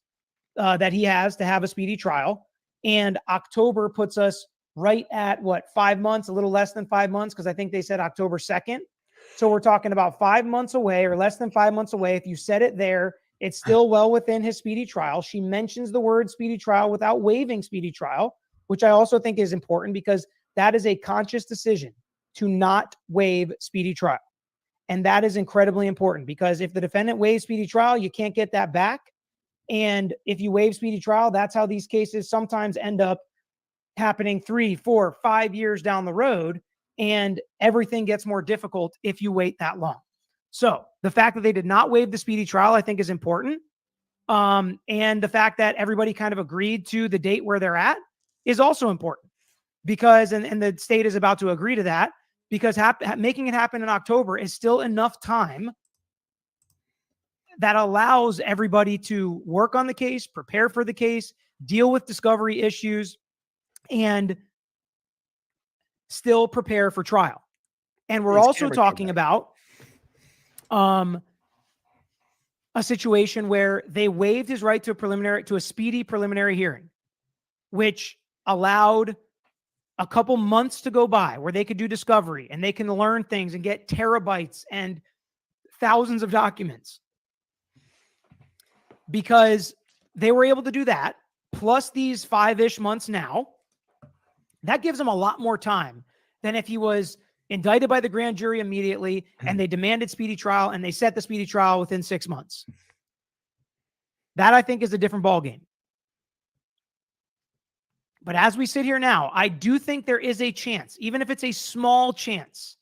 that he has to have a speedy trial. And October puts us right at what, 5 months, a little less than 5 months, because I think they said October 2nd. So we're talking about 5 months away or less than 5 months away. If you set it there, it's still well within his speedy trial. She mentions the word speedy trial without waiving speedy trial, which I also think is important because that is a conscious decision to not waive speedy trial. And that is incredibly important because if the defendant waives speedy trial, you can't get that back. And if you waive speedy trial, that's how these cases sometimes end up happening 3, 4, 5 years down the road. And everything gets more difficult if you wait that long. So the fact that they did not waive the speedy trial, I think is important. And the fact that everybody kind of agreed to the date where they're at is also important because, and the state is about to agree to that because making it happen in October is still enough time that allows everybody to work on the case, prepare for the case, deal with discovery issues, and still prepare for trial. And we're also talking about a situation where they waived his right to a speedy preliminary hearing, which allowed a couple months to go by where they could do discovery and they can learn things and get terabytes and thousands of documents because they were able to do that. Plus these 5-ish months now, that gives them a lot more time than if he was indicted by the grand jury immediately and they demanded speedy trial and they set the speedy trial within 6 months. That I think is a different ballgame. But as we sit here now, I do think there is a chance, even if it's a small chance,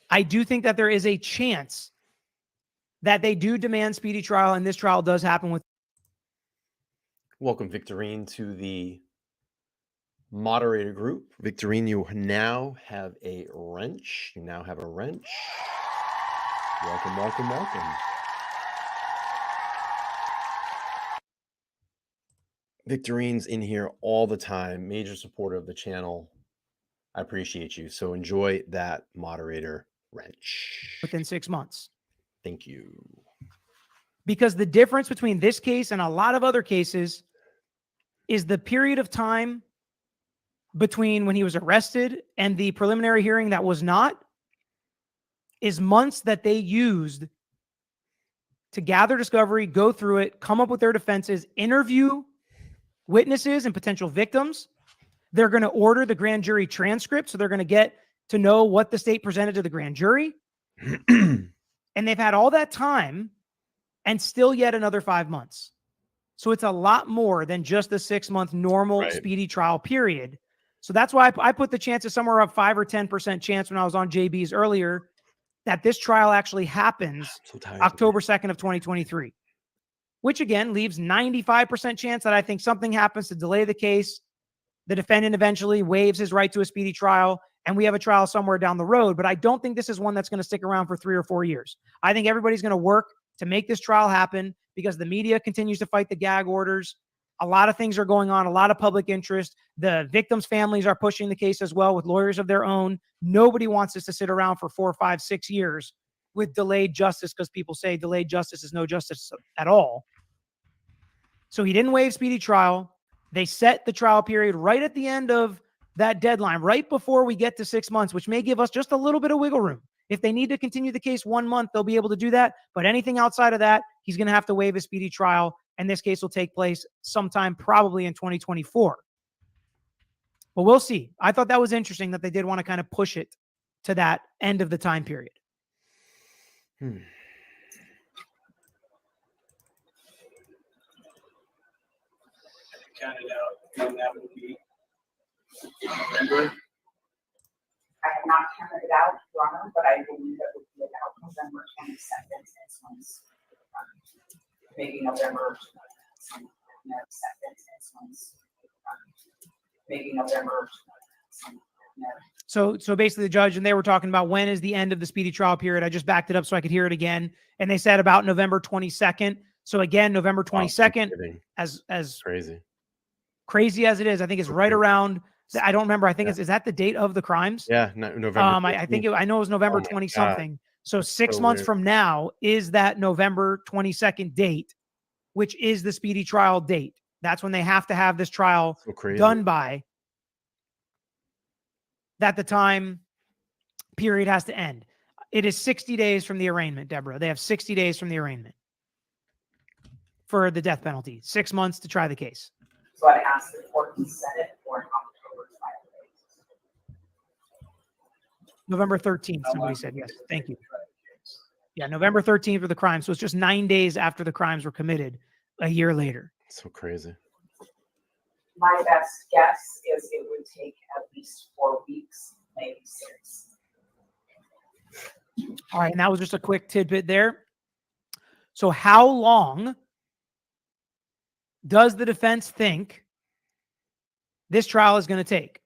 I do think that there is a chance that they do demand speedy trial and this trial does happen with. Welcome, Victorine, to the moderator group. Victorine, you now have a wrench. Welcome, welcome, welcome. Victorine's in here all the time, major supporter of the channel. I appreciate you. So enjoy that moderator wrench. Within 6 months. Thank you. Because the difference between this case and a lot of other cases is the period of time between when he was arrested and the preliminary hearing that was not is months that they used to gather discovery, go through it, come up with their defenses, interview witnesses and potential victims. They're going to order the grand jury transcript. So they're going to get to know what the state presented to the grand jury. And they've had all that time and still yet another 5 months. So it's a lot more than just the 6 month normal speedy trial period. So that's why I put the chances somewhere up 5 or 10% chance when I was on JB's earlier that this trial actually happens So tired. October 2nd of 2023, which again leaves 95% chance that I think something happens to delay the case. The defendant eventually waives his right to a speedy trial, and we have a trial somewhere down the road. But I don't think this is one that's going to stick around for 3 or 4 years. I think everybody's going to work to make this trial happen because the media continues to fight the gag orders. A lot of things are going on, a lot of public interest. The victims' families are pushing the case as well with lawyers of their own. Nobody wants us to sit around for 4, 5, 6 years with delayed justice because people say delayed justice is no justice at all. So he didn't waive speedy trial. They set the trial period right at the end of that deadline, right before we get to 6 months, which may give us just a little bit of wiggle room. If they need to continue the case 1 month, they'll be able to do that. But anything outside of that, he's going to have to waive a speedy trial, and this case will take place sometime probably in 2024. But we'll see. I thought that was interesting that they did want to kind of push it to that end of the time period. Counted out when that would be November. I have not counted it out, Your Honor, but I believe that would be about November 22nd. This one's maybe November 2nd. This one's maybe November 2nd. So basically the judge, and they were talking about when is the end of the speedy trial period. I just backed it up so I could hear it again. And they said about November 22nd. So again, November 22nd, as crazy as it is, I think it's right around, I don't remember. I think is that the date of the crimes? Yeah, November. I know it was November 20 something. So 6 months from now is that November 22nd date, which is the speedy trial date. That's when they have to have this trial done by. That the time period has to end. It is 60 days from the arraignment, Deborah. They have 60 days from the arraignment for the death penalty. 6 months to try the case. So I asked the court to set it for an October trial date. November 13th, somebody said. Yes, thank you. Yeah, November 13th for the crime. So it's just 9 days after the crimes were committed, a year later. So crazy. My best guess is it would take at least 4 weeks, maybe 6. All right, and that was just a quick tidbit there. So how long does the defense think this trial is going to take?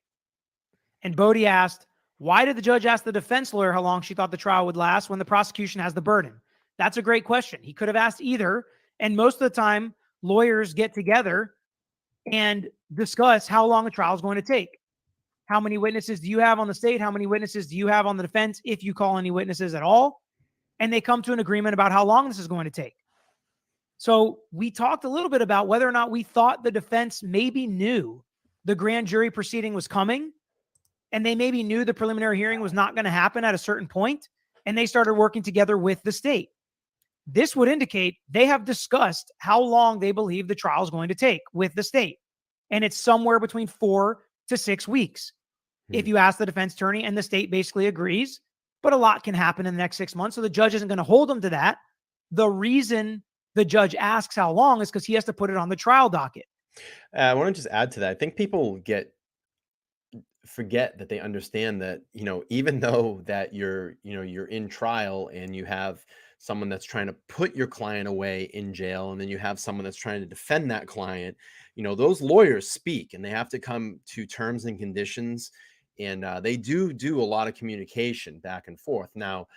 And Bodie asked, why did the judge ask the defense lawyer how long she thought the trial would last when the prosecution has the burden? That's a great question. He could have asked either. And most of the time, lawyers get together and discuss how long a trial is going to take. How many witnesses do you have on the state? How many witnesses do you have on the defense, if you call any witnesses at all? And they come to an agreement about how long this is going to take. So we talked a little bit about whether or not we thought the defense maybe knew the grand jury proceeding was coming, and they maybe knew the preliminary hearing was not going to happen at a certain point, and they started working together with the state. This would indicate they have discussed how long they believe the trial is going to take with the state. And it's somewhere between 4 to 6 weeks. If you ask the defense attorney and the state basically agrees, but a lot can happen in the next 6 months. So the judge isn't going to hold them to that. The reason the judge asks how long is because he has to put it on the trial docket. I want to just add to that. I think people forget that they understand that, even though that you're in trial and you have someone that's trying to put your client away in jail, and then you have someone that's trying to defend that client, those lawyers speak and they have to come to terms and conditions, and they do a lot of communication back and forth. Now,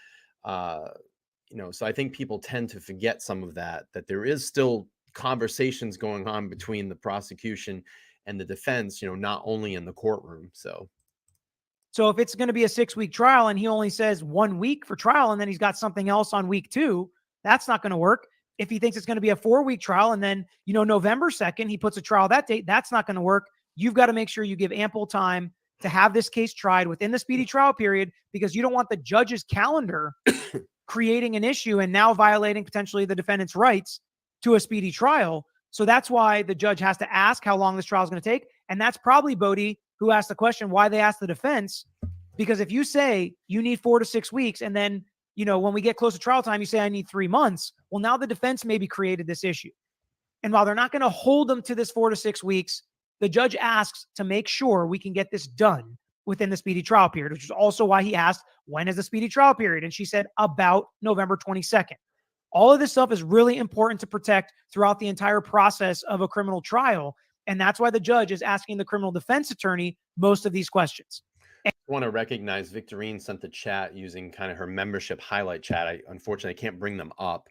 so I think people tend to forget some of that there is still conversations going on between the prosecution and the defense, not only in the courtroom. So if it's going to be a 6-week trial and he only says 1 week for trial, and then he's got something else on week 2, that's not going to work. If he thinks it's going to be a 4-week trial and then, November 2nd, he puts a trial that date, that's not going to work. You've got to make sure you give ample time to have this case tried within the speedy trial period, because you don't want the judge's calendar creating an issue and now violating potentially the defendant's rights to a speedy trial. So that's why the judge has to ask how long this trial is going to take. And that's probably Bodie who asked the question, why they asked the defense. Because if you say you need 4 to 6 weeks, and then, when we get close to trial time, you say I need 3 months. Well, now the defense maybe created this issue. And while they're not going to hold them to this 4 to 6 weeks, the judge asks to make sure we can get this done within the speedy trial period, which is also why he asked, when is the speedy trial period? And she said, about November 22nd. All of this stuff is really important to protect throughout the entire process of a criminal trial. And that's why the judge is asking the criminal defense attorney most of these questions. I want to recognize Victorine sent the chat using kind of her membership highlight chat. I unfortunately can't bring them up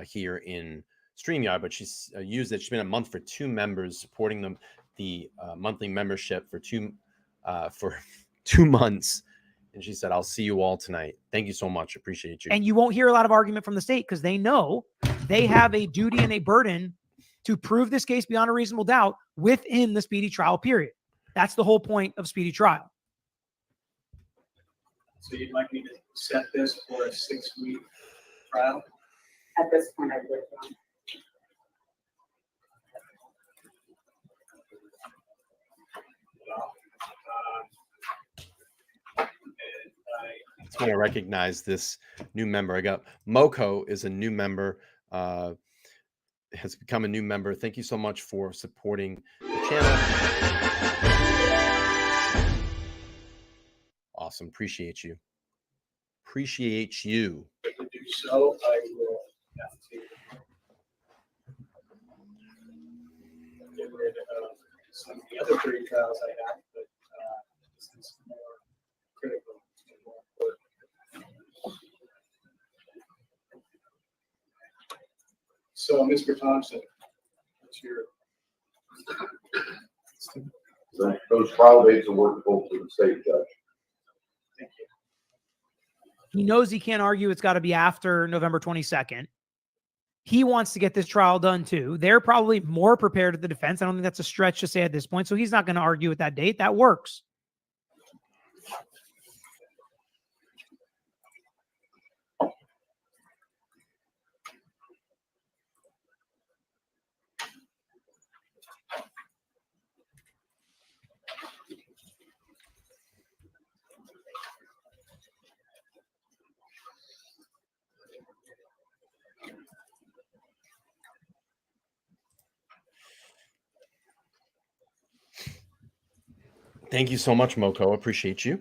here in StreamYard, but she's used it. She's been a month for 2 members, supporting them the monthly membership for 2 months. And she said, I'll see you all tonight. Thank you so much. Appreciate you. And you won't hear a lot of argument from the state because they know they have a duty and a burden to prove this case beyond a reasonable doubt within the speedy trial period. That's the whole point of speedy trial. So you'd like me to set this for a 6-week trial? At this point, I would. I just want to recognize this new member. I got Moko is a new member, has become a new member. Thank you so much for supporting the channel. Awesome. Appreciate you. Appreciate you. To do so, I will have to get rid of some of the other 3 trials I have, but this is more critical and more important. So, Mr. Thompson, what's your... Those trial dates are workable for the state judge. Thank you. He knows he can't argue it's got to be after November 22nd. He wants to get this trial done too. They're probably more prepared at the defense. I don't think that's a stretch to say at this point. So he's not going to argue with that date. That works. Thank you so much, Moko. Appreciate you.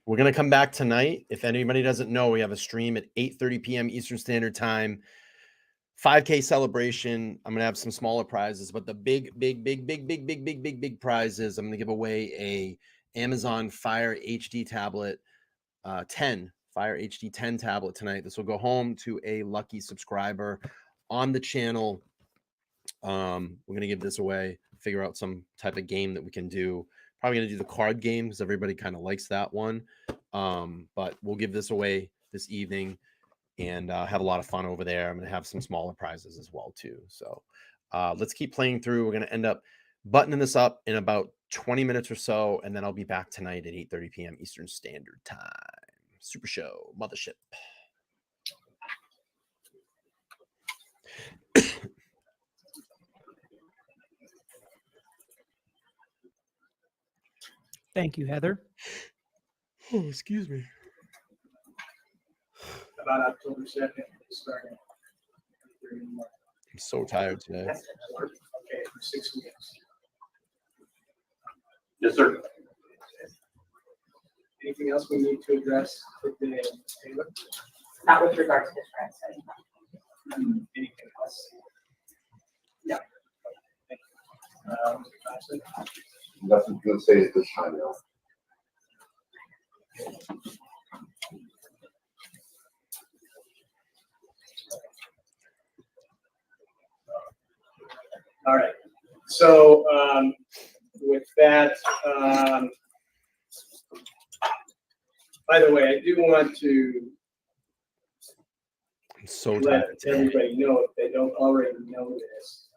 We're going to come back tonight. If anybody doesn't know, we have a stream at 8:30 p.m. Eastern Standard Time. 5K celebration. I'm going to have some smaller prizes, but the big prizes, I'm going to give away a Amazon Fire HD tablet, 10 Fire HD 10 tablet tonight. This will go home to a lucky subscriber on the channel. We're going to give this away, figure out some type of game that we can do. Probably going to do the card game because everybody kind of likes that one. But we'll give this away this evening and have a lot of fun over there. I'm going to have some smaller prizes as well too. So let's keep playing through. We're going to end up buttoning this up in about 20 minutes or so, and then I'll be back tonight at 8:30 p.m. Eastern Standard Time. Super Show, Mothership. Thank you, Heather. Oh, excuse me. About October 2nd, starting. I'm so tired today. Okay, for 6 weeks. Yes, sir. Anything else we need to address today, Taylor? Not with regard to this trial study. Anything else? Yeah. Thank you. Mr. Thompson? Nothing to say at this time now. All right. So with that, by the way, I do want to I'm so let tired today. everybody know, if they don't already know this,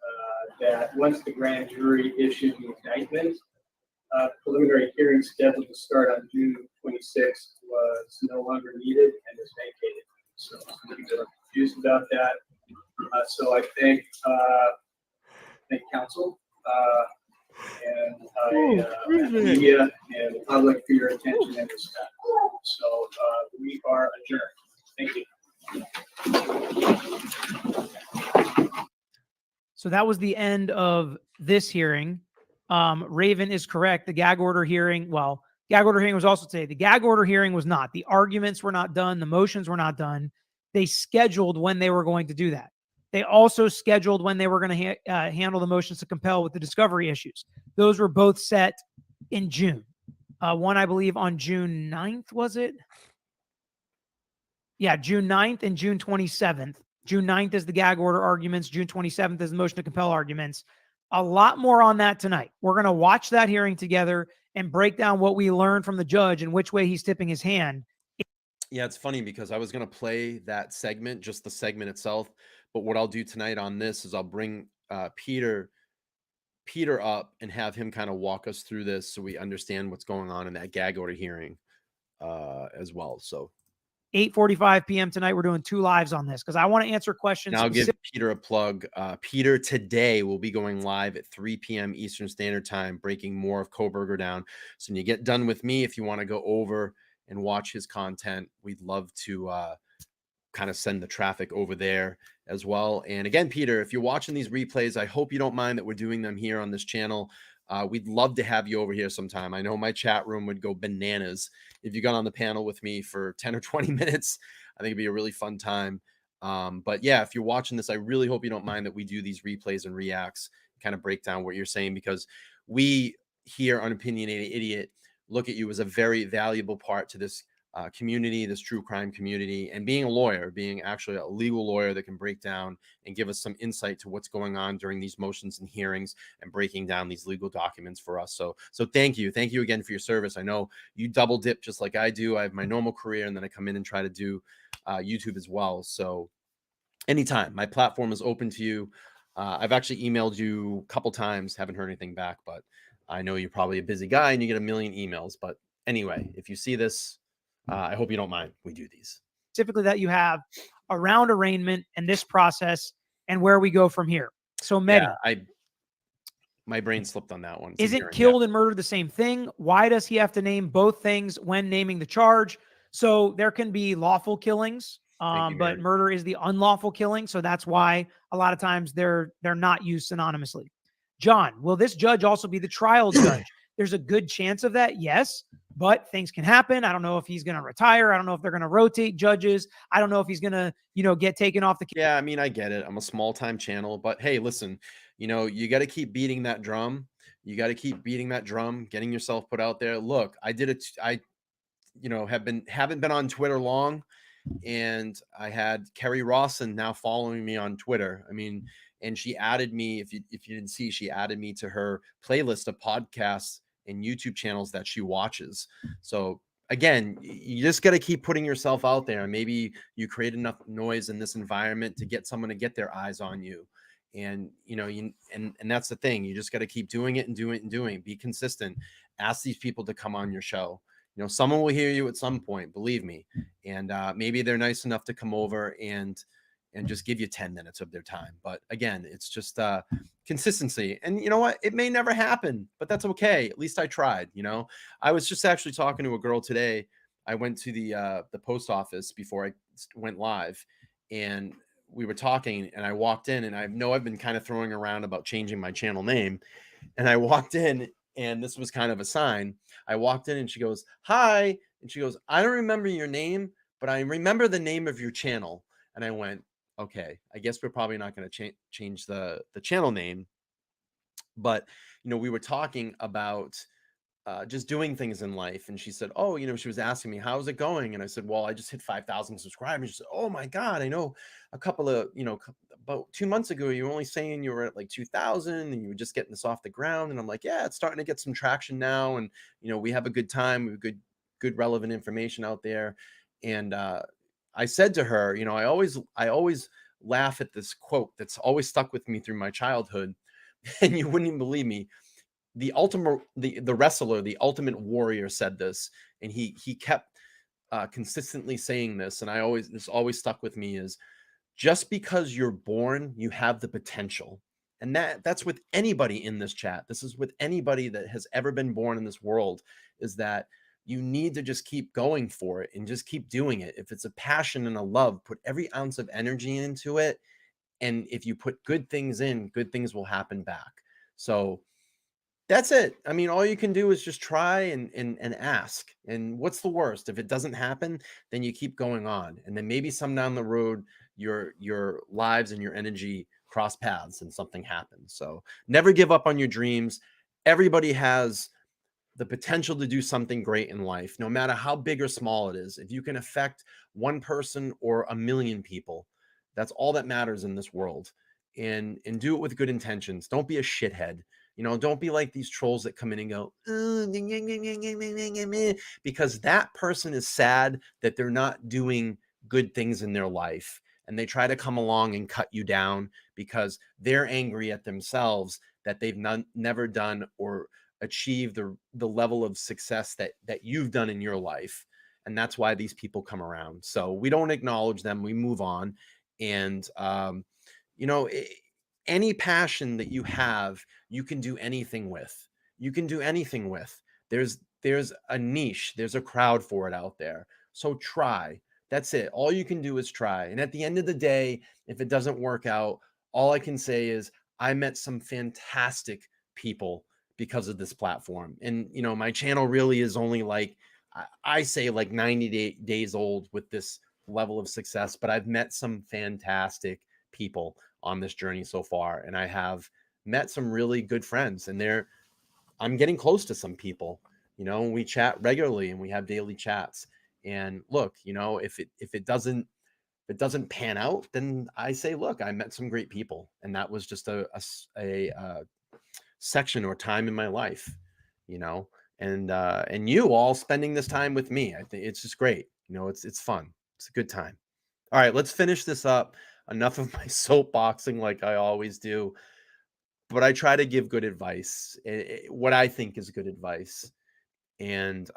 that once the grand jury issued the indictment, preliminary hearing scheduled to start on June 26th was no longer needed and is vacated. So some people are confused about that. So I thank council and media and the public for your attention and respect. So we are adjourned. Thank you. So that was the end of this hearing. Raven is correct. The gag order hearing, well, gag order hearing was also today. The gag order hearing was not. The arguments were not done. The motions were not done. They scheduled when they were going to do that. They also scheduled when they were going to handle the motions to compel with the discovery issues. Those were both set in June. One, I believe, on June 9th, was it? Yeah, June 9th and June 27th. June 9th is the gag order arguments. June 27th is the motion to compel arguments. A lot more on that tonight. We're going to watch that hearing together and break down what we learned from the judge and which way he's tipping his hand. Yeah, it's funny because I was going to play that segment, just the segment itself. But what I'll do tonight on this is I'll bring Peter up and have him kind of walk us through this so we understand what's going on in that gag order hearing as well. So 8:45 p.m. tonight, we're doing 2 lives on this because I want to answer questions. now I'll give Peter a plug. Peter today will be going live at 3 p.m. Eastern Standard Time, breaking more of Kohberger down. So when you get done with me, if you want to go over and watch his content, we'd love to kind of send the traffic over there as well. And again, Peter, if you're watching these replays, I hope you don't mind that we're doing them here on this channel. We'd love to have you over here sometime. I know my chat room would go bananas if you got on the panel with me for 10 or 20 minutes. I think it'd be a really fun time. But yeah, if you're watching this, I really hope you don't mind that we do these replays and reacts, kind of break down what you're saying, because we here on Opinionated Idiot look at you as a very valuable part to this community, this true crime community, and being a lawyer, being actually a legal lawyer that can break down and give us some insight to what's going on during these motions and hearings and breaking down these legal documents for us. So thank you. Thank you again for your service. I know you double dip just like I do. I have my normal career and then I come in and try to do YouTube as well. So anytime, my platform is open to you. I've actually emailed you a couple times, haven't heard anything back, but I know you're probably a busy guy and you get a million emails. But anyway, if you see this, I hope you don't mind. We do these. Specifically that you have around arraignment and this process and where we go from here. So Mehdi, my brain slipped on that one. Isn't killed and murdered the same thing? Why does he have to name both things when naming the charge? So there can be lawful killings, but murder is the unlawful killing. So that's why a lot of times they're not used synonymously. John, will this judge also be the trial judge? There's a good chance of that, yes, but things can happen. I don't know if he's going to retire. I don't know if they're going to rotate judges. I don't know if he's going to, get taken off the. Yeah, I mean, I get it. I'm a small time channel, but hey, listen, you got to keep beating that drum. You got to keep beating that drum, getting yourself put out there. Look, I did it. I, haven't been on Twitter long, and I had Kerry Rawson now following me on Twitter. I mean, and she added me. If you didn't see, she added me to her playlist of podcasts and YouTube channels that she watches. So again, you just got to keep putting yourself out there. Maybe you create enough noise in this environment to get someone to get their eyes on you. And, and that's the thing. You just got to keep doing it and doing it and doing it. Be consistent. Ask these people to come on your show. Someone will hear you at some point, believe me. And maybe they're nice enough to come over and just give you 10 minutes of their time. But again, it's just consistency. And you know what? It may never happen, but that's okay. At least I tried. I was just actually talking to a girl today. I went to the post office before I went live, and we were talking, and I walked in, and I've been kind of throwing around about changing my channel name. And I walked in, and this was kind of a sign. I walked in and she goes, "Hi." And she goes, "I don't remember your name, but I remember the name of your channel." And I went, okay, I guess we're probably not going to change the channel name. But, we were talking about just doing things in life. And she said, oh, she was asking me, how's it going? And I said, well, I just hit 5,000 subscribers. She said, oh my God, I know a couple of, about 2 months ago, you were only saying you were at like 2,000 and you were just getting this off the ground. And I'm like, yeah, it's starting to get some traction now. And, we have a good time. We have good relevant information out there. And, I said to her, I always laugh at this quote that's always stuck with me through my childhood. And you wouldn't even believe me. The wrestler, the Ultimate Warrior said this, and he kept consistently saying this. And this always stuck with me is, just because you're born, you have the potential. And that's with anybody in this chat. This is with anybody that has ever been born in this world, is that you need to just keep going for it and just keep doing it. If it's a passion and a love, put every ounce of energy into it. And if you put good things in, good things will happen back. So That's it. I mean, all you can do is just try and ask. And what's the worst? If it doesn't happen, then you keep going on. And then maybe some down the road, your lives and your energy cross paths and something happens. So never give up on your dreams. Everybody has the potential to do something great in life, no matter how big or small it is. If you can affect one person or a million people, that's all that matters in this world. And do it with good intentions. Don't be a shithead. You know, don't be like these trolls that come in and go, because that person is sad that they're not doing good things in their life. And they try to come along and cut you down because they're angry at themselves that they've never done or achieved the level of success that you've done in your life. And that's why these people come around. So we don't acknowledge them. We move on. And, you know, any passion that you have, you can do anything with. You can do anything with. There's a niche, there's a crowd for it out there. So try. That's it. All you can do is try. And at the end of the day, if it doesn't work out, all I can say is I met some fantastic people because of this platform. And, you know, my channel really is only like, I say like 90 days old with this level of success, but I've met some fantastic people on this journey so far. And I have met some really good friends, and I'm getting close to some people, you know, we chat regularly and we have daily chats. And look, you know, if it doesn't pan out, then I say, look, I met some great people. And that was just a section or time in my life, you know, and you all spending this time with me. I think it's just great. You know, it's fun. It's a good time. All right, let's finish this up. Enough of my soapboxing like I always do, but I try to give good advice, what I think is good advice. And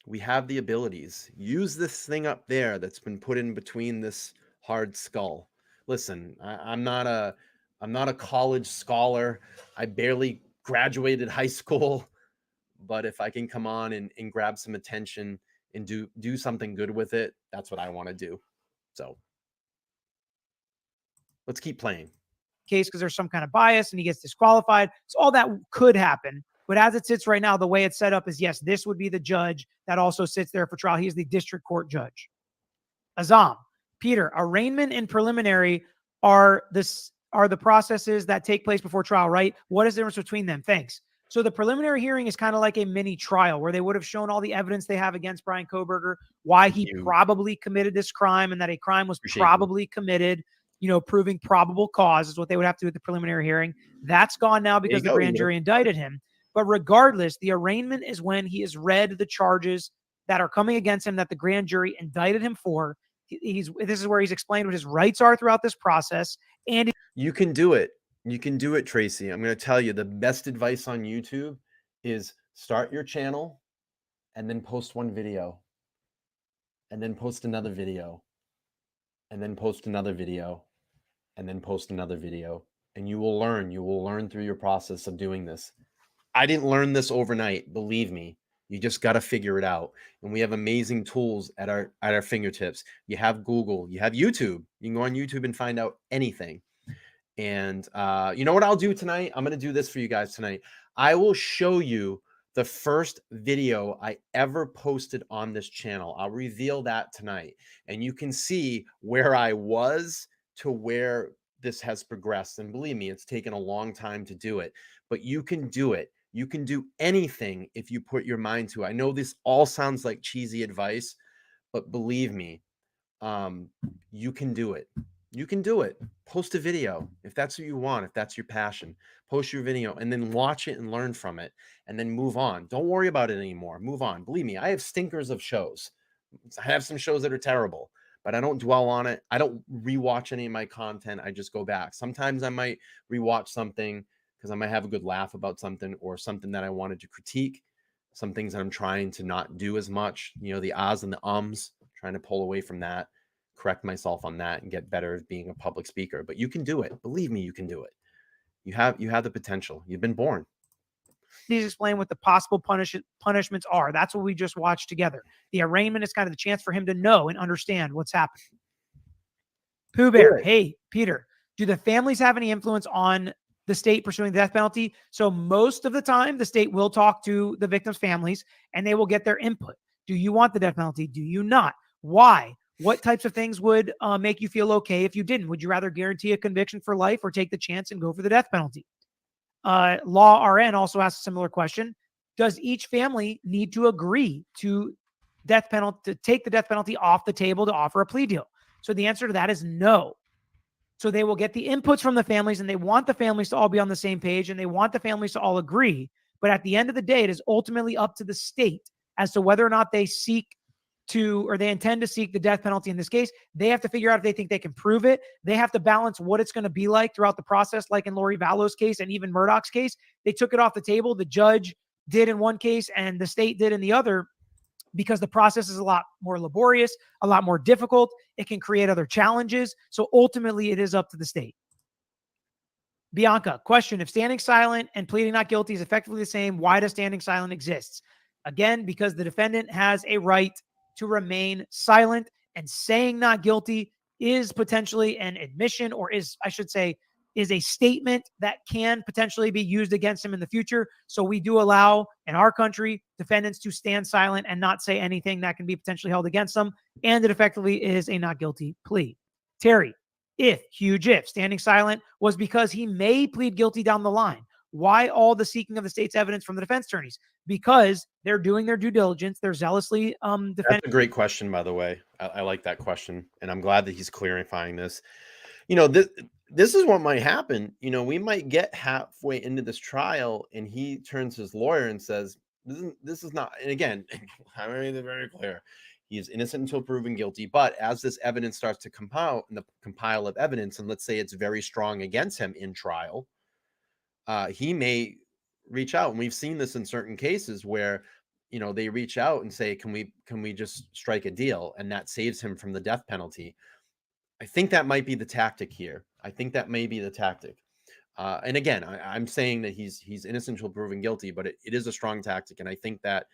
we have the abilities. Use this thing up there that's been put in between this hard skull. Listen, I'm not a college scholar. I barely graduated high school, but if I can come on and grab some attention and do something good with it, that's what I want to do. So let's keep playing. Case because there's some kind of bias and he gets disqualified. So all that could happen. But as it sits right now, the way it's set up is, yes, this would be the judge that also sits there for trial. He is the district court judge. Azam, Peter, arraignment and preliminary are the processes that take place before trial, right? What is the difference between them? Thanks. So the preliminary hearing is kind of like a mini trial where they would have shown all the evidence they have against Bryan Kohberger, why he probably committed this crime and that a crime was probably committed, you know, proving probable cause is what they would have to do at the preliminary hearing. That's gone now because the grand jury indicted him. But regardless, the arraignment is when he has read the charges that are coming against him that the grand jury indicted him for. This is where he's explained what his rights are throughout this process. And you can do it. You can do it, Tracy. I'm going to tell you the best advice on YouTube is start your channel and then post one video and then post another video and then post another video and then post another video. And you will learn through your process of doing this. I didn't learn this overnight. Believe me, you just got to figure it out. And we have amazing tools at our fingertips. You have Google, you have YouTube. You can go on YouTube and find out anything. And you know what I'll do tonight? I'm going to do this for you guys tonight. I will show you the first video I ever posted on this channel. I'll reveal that tonight. And you can see where I was to where this has progressed. And believe me, it's taken a long time to do it. But you can do it. You can do anything if you put your mind to it. I know this all sounds like cheesy advice, but believe me, you can do it. You can do it. Post a video if that's what you want, if that's your passion. Post your video and then watch it and learn from it and then move on. Don't worry about it anymore. Move on. Believe me, I have stinkers of shows. I have some shows that are terrible, but I don't dwell on it. I don't rewatch any of my content. I just go back. Sometimes I might rewatch something because I might have a good laugh about something or something that I wanted to critique. Some things that I'm trying to not do as much, you know, the ahs and the ums, trying to pull away from that, correct myself on that and get better at being a public speaker. But you can do it. Believe me, you can do it. You have the potential. You've been born. Please explain what the possible punishments are. That's what we just watched together. The arraignment is kind of the chance for him to know and understand what's happening. Pooh Bear, hey, Peter, do the families have any influence on the state pursuing the death penalty. So most of the time, the state will talk to the victims' families and they will get their input. Do you want the death penalty? Do you not? Why? What types of things would make you feel okay if you didn't? Would you rather guarantee a conviction for life or take the chance and go for the death penalty? Law RN also asks a similar question. Does each family need to agree to death penalty, to take the death penalty off the table to offer a plea deal? So the answer to that is no. So they will get the inputs from the families, and they want the families to all be on the same page, and they want the families to all agree. But at the end of the day, it is ultimately up to the state as to whether or not they seek to, or they intend to seek the death penalty in this case. They have to figure out if they think they can prove it. They have to balance what it's going to be like throughout the process, like in Lori Vallow's case and even Murdoch's case. They took it off the table. The judge did in one case and the state did in the other, because the process is a lot more laborious, a lot more difficult. It can create other challenges. So ultimately, it is up to the state. Bianca, question: if standing silent and pleading not guilty is effectively the same, why does standing silent exist? Again, because the defendant has a right to remain silent, and saying not guilty is potentially an admission, or is, I should say, is a statement that can potentially be used against him in the future. So we do allow in our country defendants to stand silent and not say anything that can be potentially held against them. And it effectively is a not guilty plea. Terry, huge if, standing silent was because he may plead guilty down the line. Why all the seeking of the state's evidence from the defense attorneys? Because they're doing their due diligence. They're zealously defending. That's a great question, by the way. I like that question. And I'm glad that he's clarifying this. You know, this is what might happen. You know, we might get halfway into this trial and he turns to his lawyer and says, this is not, and again, I made it very clear. He is innocent until proven guilty. But as this evidence starts to compile in the compile of evidence, and let's say it's very strong against him in trial, he may reach out. And we've seen this in certain cases where, you know, they reach out and say, can we just strike a deal? And that saves him from the death penalty. I think that might be the tactic here. I think that may be the tactic. And again, I'm saying that he's innocent until proven guilty, but it is a strong tactic. And I think that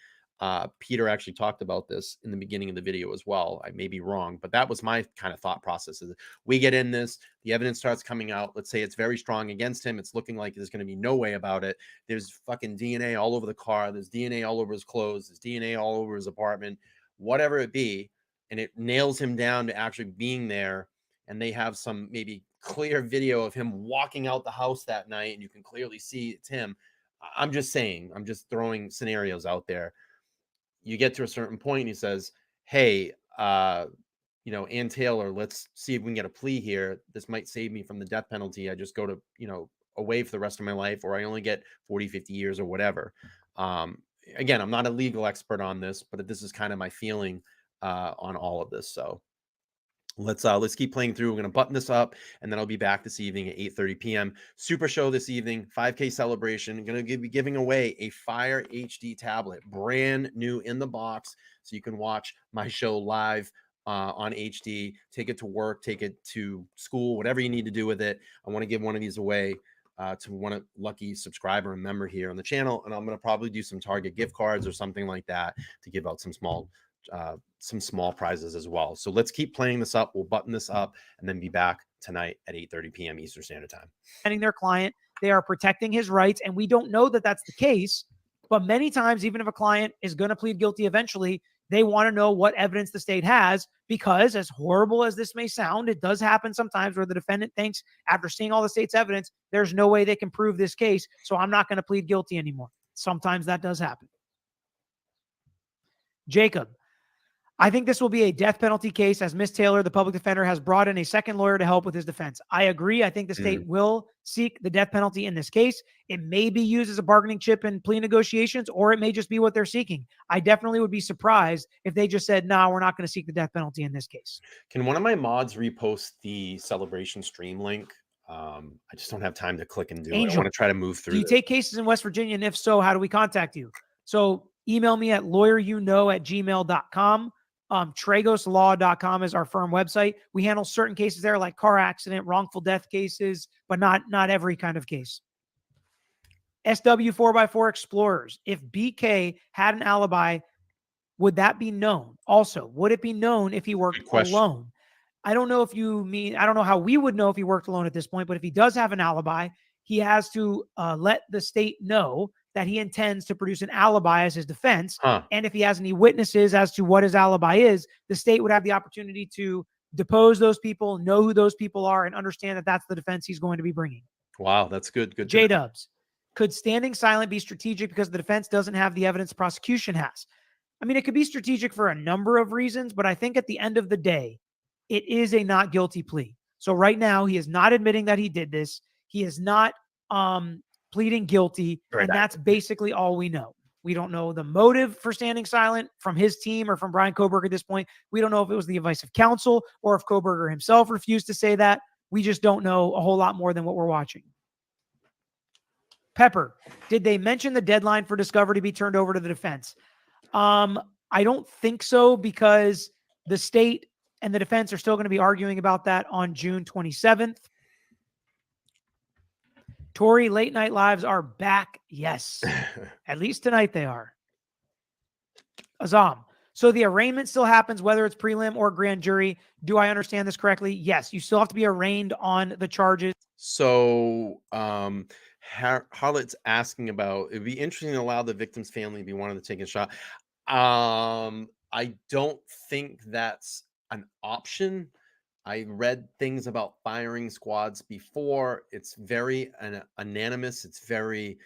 Peter actually talked about this in the beginning of the video as well. I may be wrong, but that was my kind of thought process. Is we get in this, the evidence starts coming out. Let's say it's very strong against him. It's looking like there's going to be no way about it. There's fucking DNA all over the car. There's DNA all over his clothes. There's DNA all over his apartment, whatever it be. And it nails him down to actually being there. And they have some maybe clear video of him walking out the house that night, and you can clearly see it's him. I'm just saying, I'm just throwing scenarios out there. You get to a certain point, and he says, hey, you know, Ann Taylor, let's see if we can get a plea here. This might save me from the death penalty. I just go to, you know, away for the rest of my life, or I only get 40, 50 years or whatever. Again, I'm not a legal expert on this, but this is kind of my feeling on all of this. So let's keep playing through. We're going to button this up, and then I'll be back this evening at 8:30 p.m. Super show this evening, 5K celebration. I'm going to be giving away a Fire HD tablet, brand new in the box, so you can watch my show live on HD. Take it to work, take it to school, whatever you need to do with it. I want to give one of these away to one lucky subscriber and member here on the channel, and I'm going to probably do some Target gift cards or something like that to give out some small prizes as well. So let's keep playing this up. We'll button this up and then be back tonight at 8:30 p.m. Eastern Standard Time. Defending their client, they are protecting his rights, and we don't know that that's the case. But many times, even if a client is going to plead guilty eventually, they want to know what evidence the state has, because as horrible as this may sound, it does happen sometimes where the defendant thinks, after seeing all the state's evidence, there's no way they can prove this case, so I'm not going to plead guilty anymore. Sometimes that does happen. Jacob, I think this will be a death penalty case, as Ms. Taylor, the public defender, has brought in a second lawyer to help with his defense. I agree. I think the state will seek the death penalty in this case. It may be used as a bargaining chip in plea negotiations, or it may just be what they're seeking. I definitely would be surprised if they just said, no, we're not going to seek the death penalty in this case. Can one of my mods repost the celebration stream link? I just don't have time to click and do it. I want to try to move through. Do you take cases in West Virginia? And if so, how do we contact you? So email me at lawyeryouknow@gmail.com. Tragoslaw.com is our firm website. We handle certain cases there, like car accident, wrongful death cases, but not every kind of case. SW 4x4 Explorers. If BK had an alibi, would that be known? Also, would it be known if he worked alone? I don't know if you mean, I don't know how we would know if he worked alone at this point, but if he does have an alibi, he has to let the state know that he intends to produce an alibi as his defense. And if he has any witnesses as to what his alibi is, the state would have the opportunity to depose those people, know who those people are, and understand that that's the defense he's going to be bringing. Wow, that's good. Good. J-Dubs. Could standing silent be strategic because the defense doesn't have the evidence the prosecution has? I mean, it could be strategic for a number of reasons, but I think at the end of the day, it is a not guilty plea. So right now, he is not admitting that he did this. He is not pleading guilty, and that's basically all we know. We don't know the motive for standing silent from his team or from Bryan Kohberger at this point. We don't know if it was the advice of counsel or if Kohberger himself refused to say that. We just don't know a whole lot more than what we're watching. Pepper, did they mention the deadline for discovery to be turned over to the defense? I don't think so, because the state and the defense are still going to be arguing about that on June 27th. Tori, late night lives are back. Yes. At least tonight they are. Azam. So the arraignment still happens, whether it's prelim or grand jury. Do I understand this correctly? Yes. You still have to be arraigned on the charges. So, Harlot's asking about, it'd be interesting to allow the victim's family to be wanting to take a shot. I don't think that's an option. I read things about firing squads before. It's very anonymous. It's very,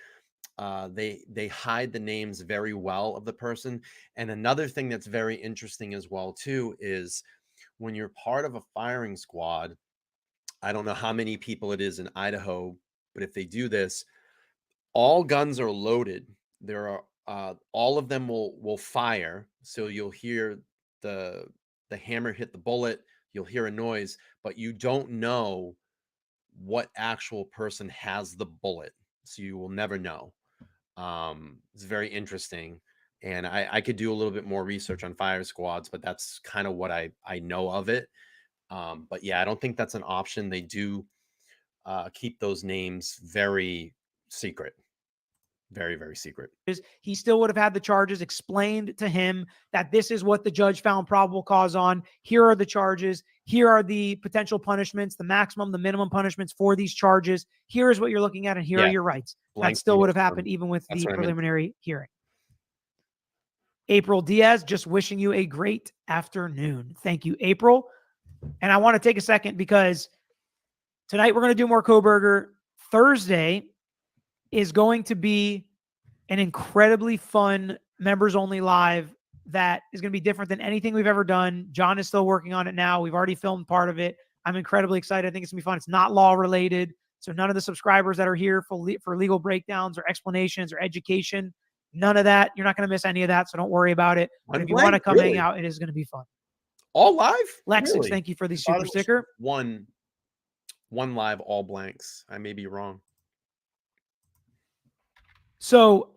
they hide the names very well of the person. And another thing that's very interesting as well too is when you're part of a firing squad, I don't know how many people it is in Idaho, but if they do this, all guns are loaded. There are all of them will fire. So you'll hear the hammer hit the bullet. You'll hear a noise, but you don't know what actual person has the bullet. So you will never know. It's very interesting. And I could do a little bit more research on fire squads, but that's kind of what I know of it. But yeah, I don't think that's an option. They do keep those names very secret. Very, very secret. He still would have had the charges explained to him that this is what the judge found probable cause on. Here are the charges. Here are the potential punishments, the maximum, the minimum punishments for these charges. Here is what you're looking at, and here are your rights. That still would have happened even with the preliminary hearing. April Diaz, just wishing you a great afternoon. Thank you, April. And I want to take a second because tonight we're going to do more Kohberger. Thursday is going to be an incredibly fun members only live that is going to be different than anything we've ever done. John is still working on it now. We've already filmed part of it. I'm incredibly excited. I think it's going to be fun. It's not law related. So none of the subscribers that are here for legal breakdowns or explanations or education, none of that. You're not going to miss any of that. So don't worry about it. But if you want to come hang out, it is going to be fun. All live? Lexus, really? Thank you for the super sticker. One live, all blanks. I may be wrong. So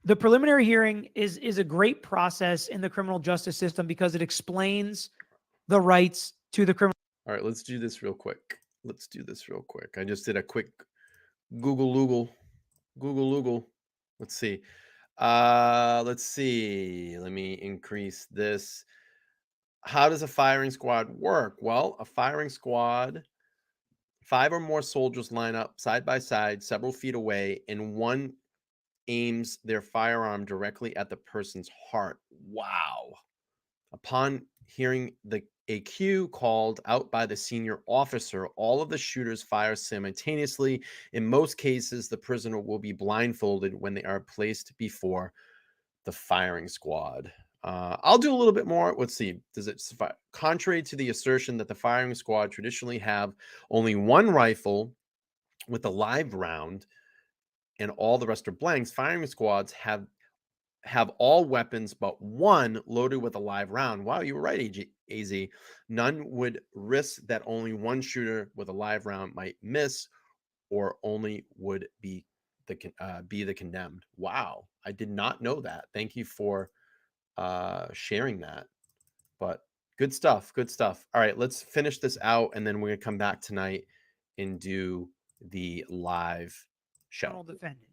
the preliminary hearing is a great process in the criminal justice system because it explains the rights to the criminal. All right, let's do this real quick. I just did a quick Google. Let's see. Let me increase this. How does a firing squad work? Well, a firing squad, 5 or more soldiers line up side by side, several feet away, and one aims their firearm directly at the person's heart. Wow. Upon hearing a cue called out by the senior officer, all of the shooters fire simultaneously. In most cases, the prisoner will be blindfolded when they are placed before the firing squad. I'll do a little bit more. Let's see. Does it survive? Contrary to the assertion that the firing squad traditionally have only one rifle with a live round and all the rest are blanks, firing squads have all weapons but one loaded with a live round. Wow, you were right, AZ. None would risk that only one shooter with a live round might miss or only would be the condemned. Wow, I did not know that. Thank you for sharing that. But good stuff. All right, let's finish this out, and then we're gonna come back tonight and do the live show. Defendant.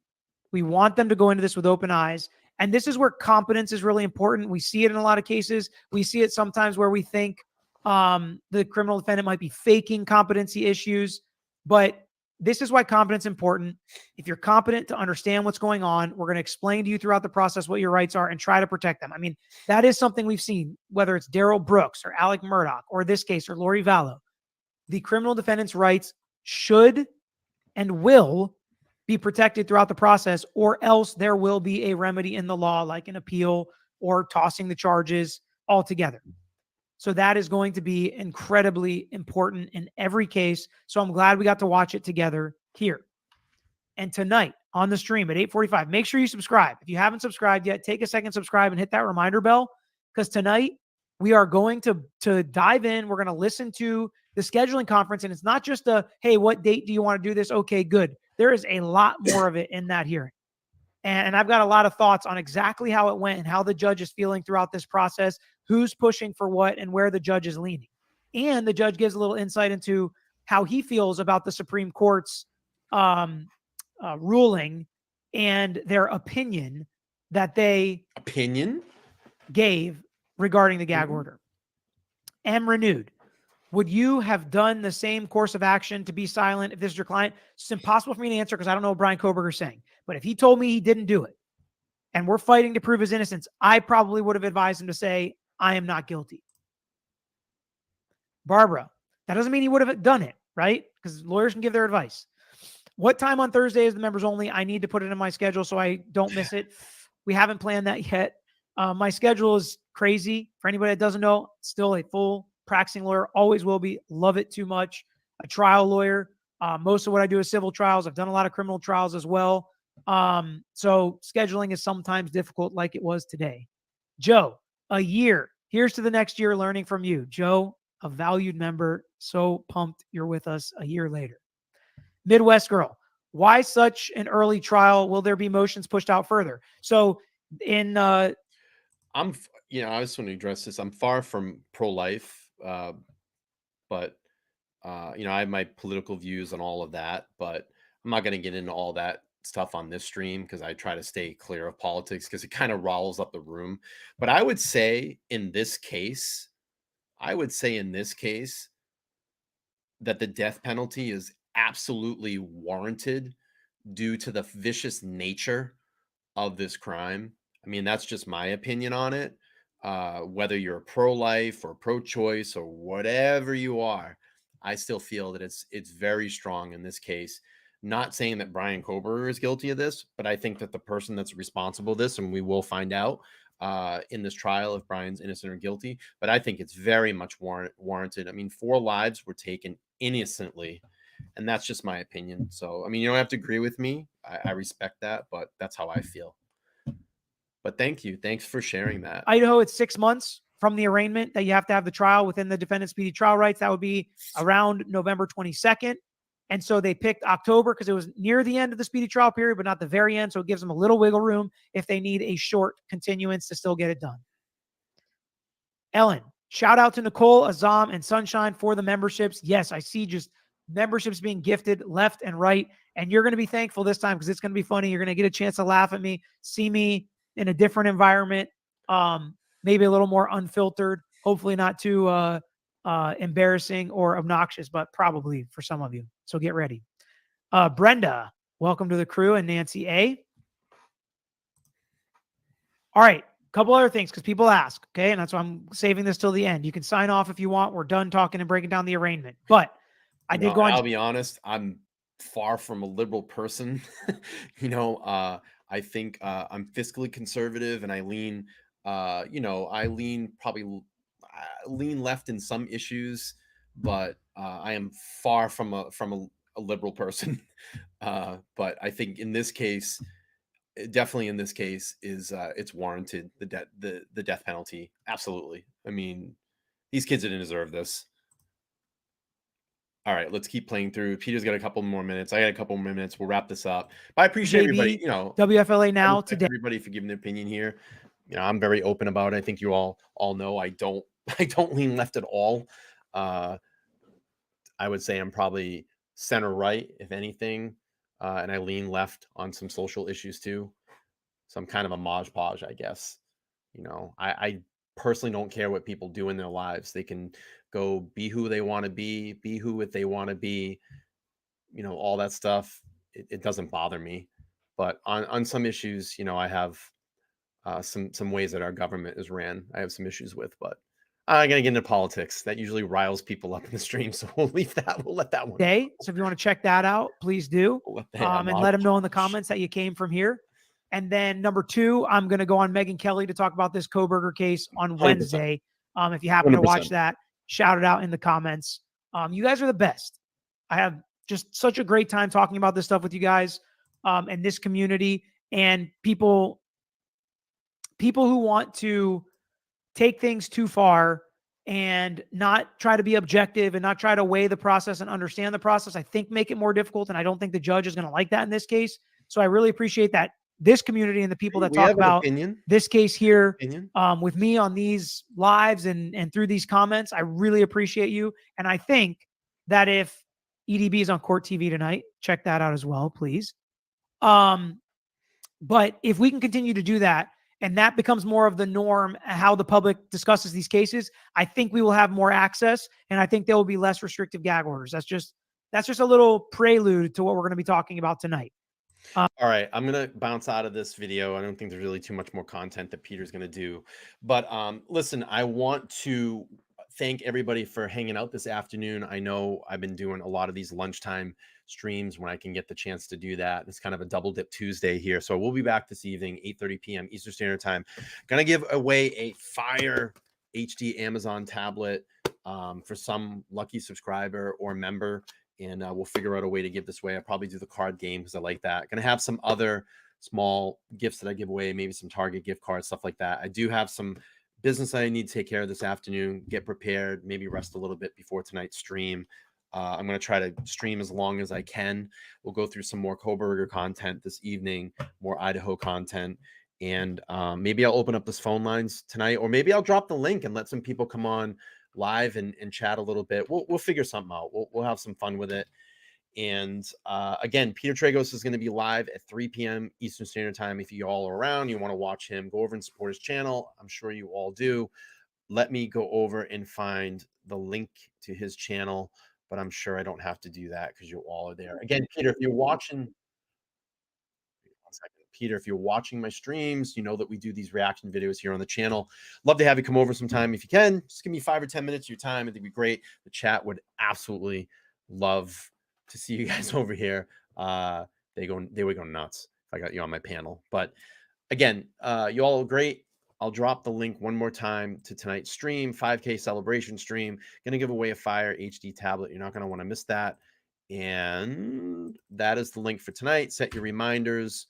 We want them to go into this with open eyes. And this is where competence is really important. We see it in a lot of cases. We see it sometimes where we think the criminal defendant might be faking competency issues. But this is why competence is important. If you're competent to understand what's going on, we're going to explain to you throughout the process what your rights are and try to protect them. I mean, that is something we've seen, whether it's Daryl Brooks or Alec Murdoch, or this case, or Lori Vallow. The criminal defendant's rights should and will be protected throughout the process, or else there will be a remedy in the law, like an appeal or tossing the charges altogether. So that is going to be incredibly important in every case. So I'm glad we got to watch it together here. And tonight on the stream at 8:45, make sure you subscribe. If you haven't subscribed yet, take a second, subscribe, and hit that reminder bell, because tonight we are going to dive in. We're going to listen to the scheduling conference, and it's not just a, hey, what date do you want to do this? Okay, good. There is a lot more of it in that hearing. And I've got a lot of thoughts on exactly how it went and how the judge is feeling throughout this process, who's pushing for what, and where the judge is leaning. And the judge gives a little insight into how he feels about the Supreme Court's ruling and their opinion that they gave regarding the gag order. M. renewed. Would you have done the same course of action to be silent if this is your client? It's impossible for me to answer because I don't know what Bryan Kohberger is saying. But if he told me he didn't do it and we're fighting to prove his innocence, I probably would have advised him to say, I am not guilty. Barbara, that doesn't mean he would have done it, right? Because lawyers can give their advice. What time on Thursday is the members only? I need to put it in my schedule so I don't miss it. We haven't planned that yet. My schedule is crazy. For anybody that doesn't know, still a full practicing lawyer, always will be. Love it too much. A trial lawyer. Most of what I do is civil trials. I've done a lot of criminal trials as well. So scheduling is sometimes difficult, like it was today. Joe, a year. Here's to the next year learning from you. Joe, a valued member. So pumped you're with us a year later. Midwest Girl, why such an early trial? Will there be motions pushed out further? So in I just want to address this. I'm far from pro-life, but I have my political views on all of that, but I'm not going to get into all that stuff on this stream because I try to stay clear of politics because it kind of riles up the room. But I would say in this case that the death penalty is absolutely warranted due to the vicious nature of this crime. I mean, that's just my opinion on it. Whether you're pro-life or pro-choice or whatever you are, I still feel that it's very strong in this case. Not saying that Bryan Kohberger is guilty of this, but I think that the person that's responsible for this, and we will find out in this trial if Bryan's innocent or guilty, but I think it's very much warranted. I mean, 4 lives were taken innocently, and that's just my opinion. So, I mean, you don't have to agree with me. I respect that, but that's how I feel. But thank you. Thanks for sharing that. Idaho, it's 6 months from the arraignment that you have to have the trial within the defendant's speedy trial rights. That would be around November 22nd. And so they picked October because it was near the end of the speedy trial period, but not the very end. So it gives them a little wiggle room if they need a short continuance to still get it done. Ellen, shout out to Nicole, Azam, and Sunshine for the memberships. Yes, I see just memberships being gifted left and right. And you're going to be thankful this time because it's going to be funny. You're going to get a chance to laugh at me, see me in a different environment, maybe a little more unfiltered, hopefully not too embarrassing or obnoxious, but probably for some of you. So get ready. Brenda, welcome to the crew, and Nancy A. All right, a couple other things because people ask, okay? And that's why I'm saving this till the end. You can sign off if you want. We're done talking and breaking down the arraignment. But I did go on. I'll be honest, I'm far from a liberal person. I think I'm fiscally conservative, and I lean lean left in some issues, but I am far from a liberal person. But I think in this case, definitely in this case, is it's warranted, the death penalty. Absolutely. I mean, these kids didn't deserve this. All right, let's keep playing through. Peter's got a couple more minutes. I got a couple more minutes. We'll wrap this up. But I appreciate everybody, WFLA now today. Everybody for giving their opinion here. I'm very open about it. I think you all know I don't lean left at all. I would say I'm probably center right, if anything. And I lean left on some social issues too. So I'm kind of a modge podge, I guess. I personally don't care what people do in their lives. They can go be who they want to be who they want to be. you know, all that stuff, it doesn't bother me. But on some issues, you know, I have some ways that our government is ran. I have some issues with, but I'm gonna get into politics. That usually riles people up in the stream, so we'll leave that. We'll let that one. Day. So if you want to check that out, please do. We'll let that And let them know in the comments that you came from here. And then number 2, I'm going to go on Megyn Kelly to talk about this Kohberger case on 100%. Wednesday. If you happen to 100%. watch that, shout it out in the comments. You guys are the best. I have just such a great time talking about this stuff with you guys and this community and people who want to take things too far and not try to be objective and not try to weigh the process and understand the process, I think make it more difficult. And I don't think the judge is going to like that in this case. So I really appreciate that this community and the people that We talk have an about opinion. this case here Opinion. with me on these lives and through these comments. I really appreciate you. And I think that if EDB is on Court TV tonight, check that out as well, please. But if we can continue to do that, and that becomes more of the norm, how the public discusses these cases, I think we will have more access, and I think there will be less restrictive gag orders. That's just a little prelude to what we're going to be talking about tonight. All right, I'm gonna bounce out of this video. I don't think there's really too much more content that Peter's gonna do, but listen, I want to thank everybody for hanging out this afternoon. I know I've been doing a lot of these lunchtime streams when I can get the chance to do that. It's kind of a double dip Tuesday here, so we'll be back this evening, 8:30 p.m. Eastern Standard Time. Gonna give away a Fire HD Amazon tablet for some lucky subscriber or member. And we'll figure out a way to give this away. I'll probably do the card game because I like that. Gonna have some other small gifts that I give away, maybe some Target gift cards, stuff like that. I do have some business that I need to take care of this afternoon, get prepared, maybe rest a little bit before tonight's stream. I'm gonna try to stream as long as I can. We'll go through some more Kohberger content this evening, more Idaho content. And maybe I'll open up this phone lines tonight, or maybe I'll drop the link and let some people come on live and chat a little bit. We'll figure something out. We'll have some fun with it. And again, Peter Tragos is going to be live at 3 p.m. Eastern Standard Time. If you all are around, you want to watch him, go over and support his channel. I'm sure you all do. Let me go over and find the link to his channel, but I'm sure I don't have to do that because you all are there. Again, Peter, if you're watching, one second. Peter, if you're watching my streams, you know that we do these reaction videos here on the channel. Love to have you come over sometime if you can. Just give me 5 or 10 minutes of your time. It'd be great. The chat would absolutely love to see you guys over here. They would go nuts if I got you on my panel. But again, you all are great. I'll drop the link one more time to tonight's stream, 5K celebration stream. Going to give away a Fire HD tablet. You're not going to want to miss that. And that is the link for tonight. Set your reminders.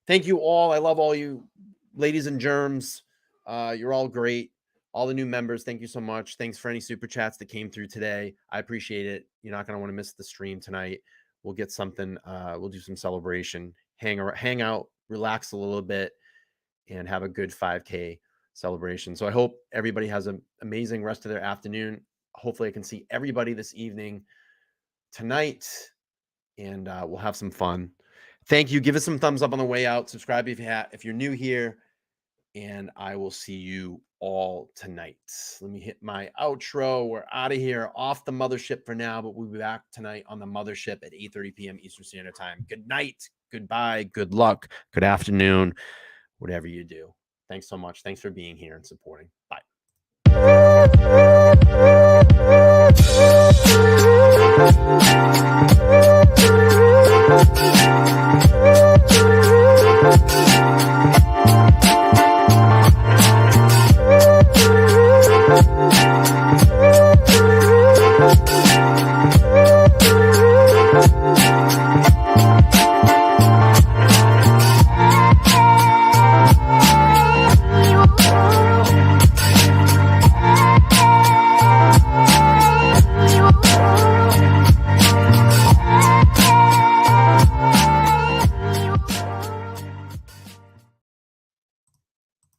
Thank you all. I love all you ladies and germs. You're all great. All the new members, thank you so much. Thanks for any super chats that came through today. I appreciate it. You're not going to want to miss the stream tonight. We'll get something. We'll do some celebration, hang out, relax a little bit, and have a good 5K celebration. So I hope everybody has an amazing rest of their afternoon. Hopefully I can see everybody this evening, tonight, and we'll have some fun. Thank you. Give us some thumbs up on the way out. Subscribe if you're new here, and I will see you all tonight. Let me hit my outro. We're out of here, off the mothership for now, but we'll be back tonight on the mothership at 8:30 p.m. Eastern Standard Time. Good night, goodbye, good luck, good afternoon, whatever you do. Thanks so much. Thanks for being here and supporting. Bye.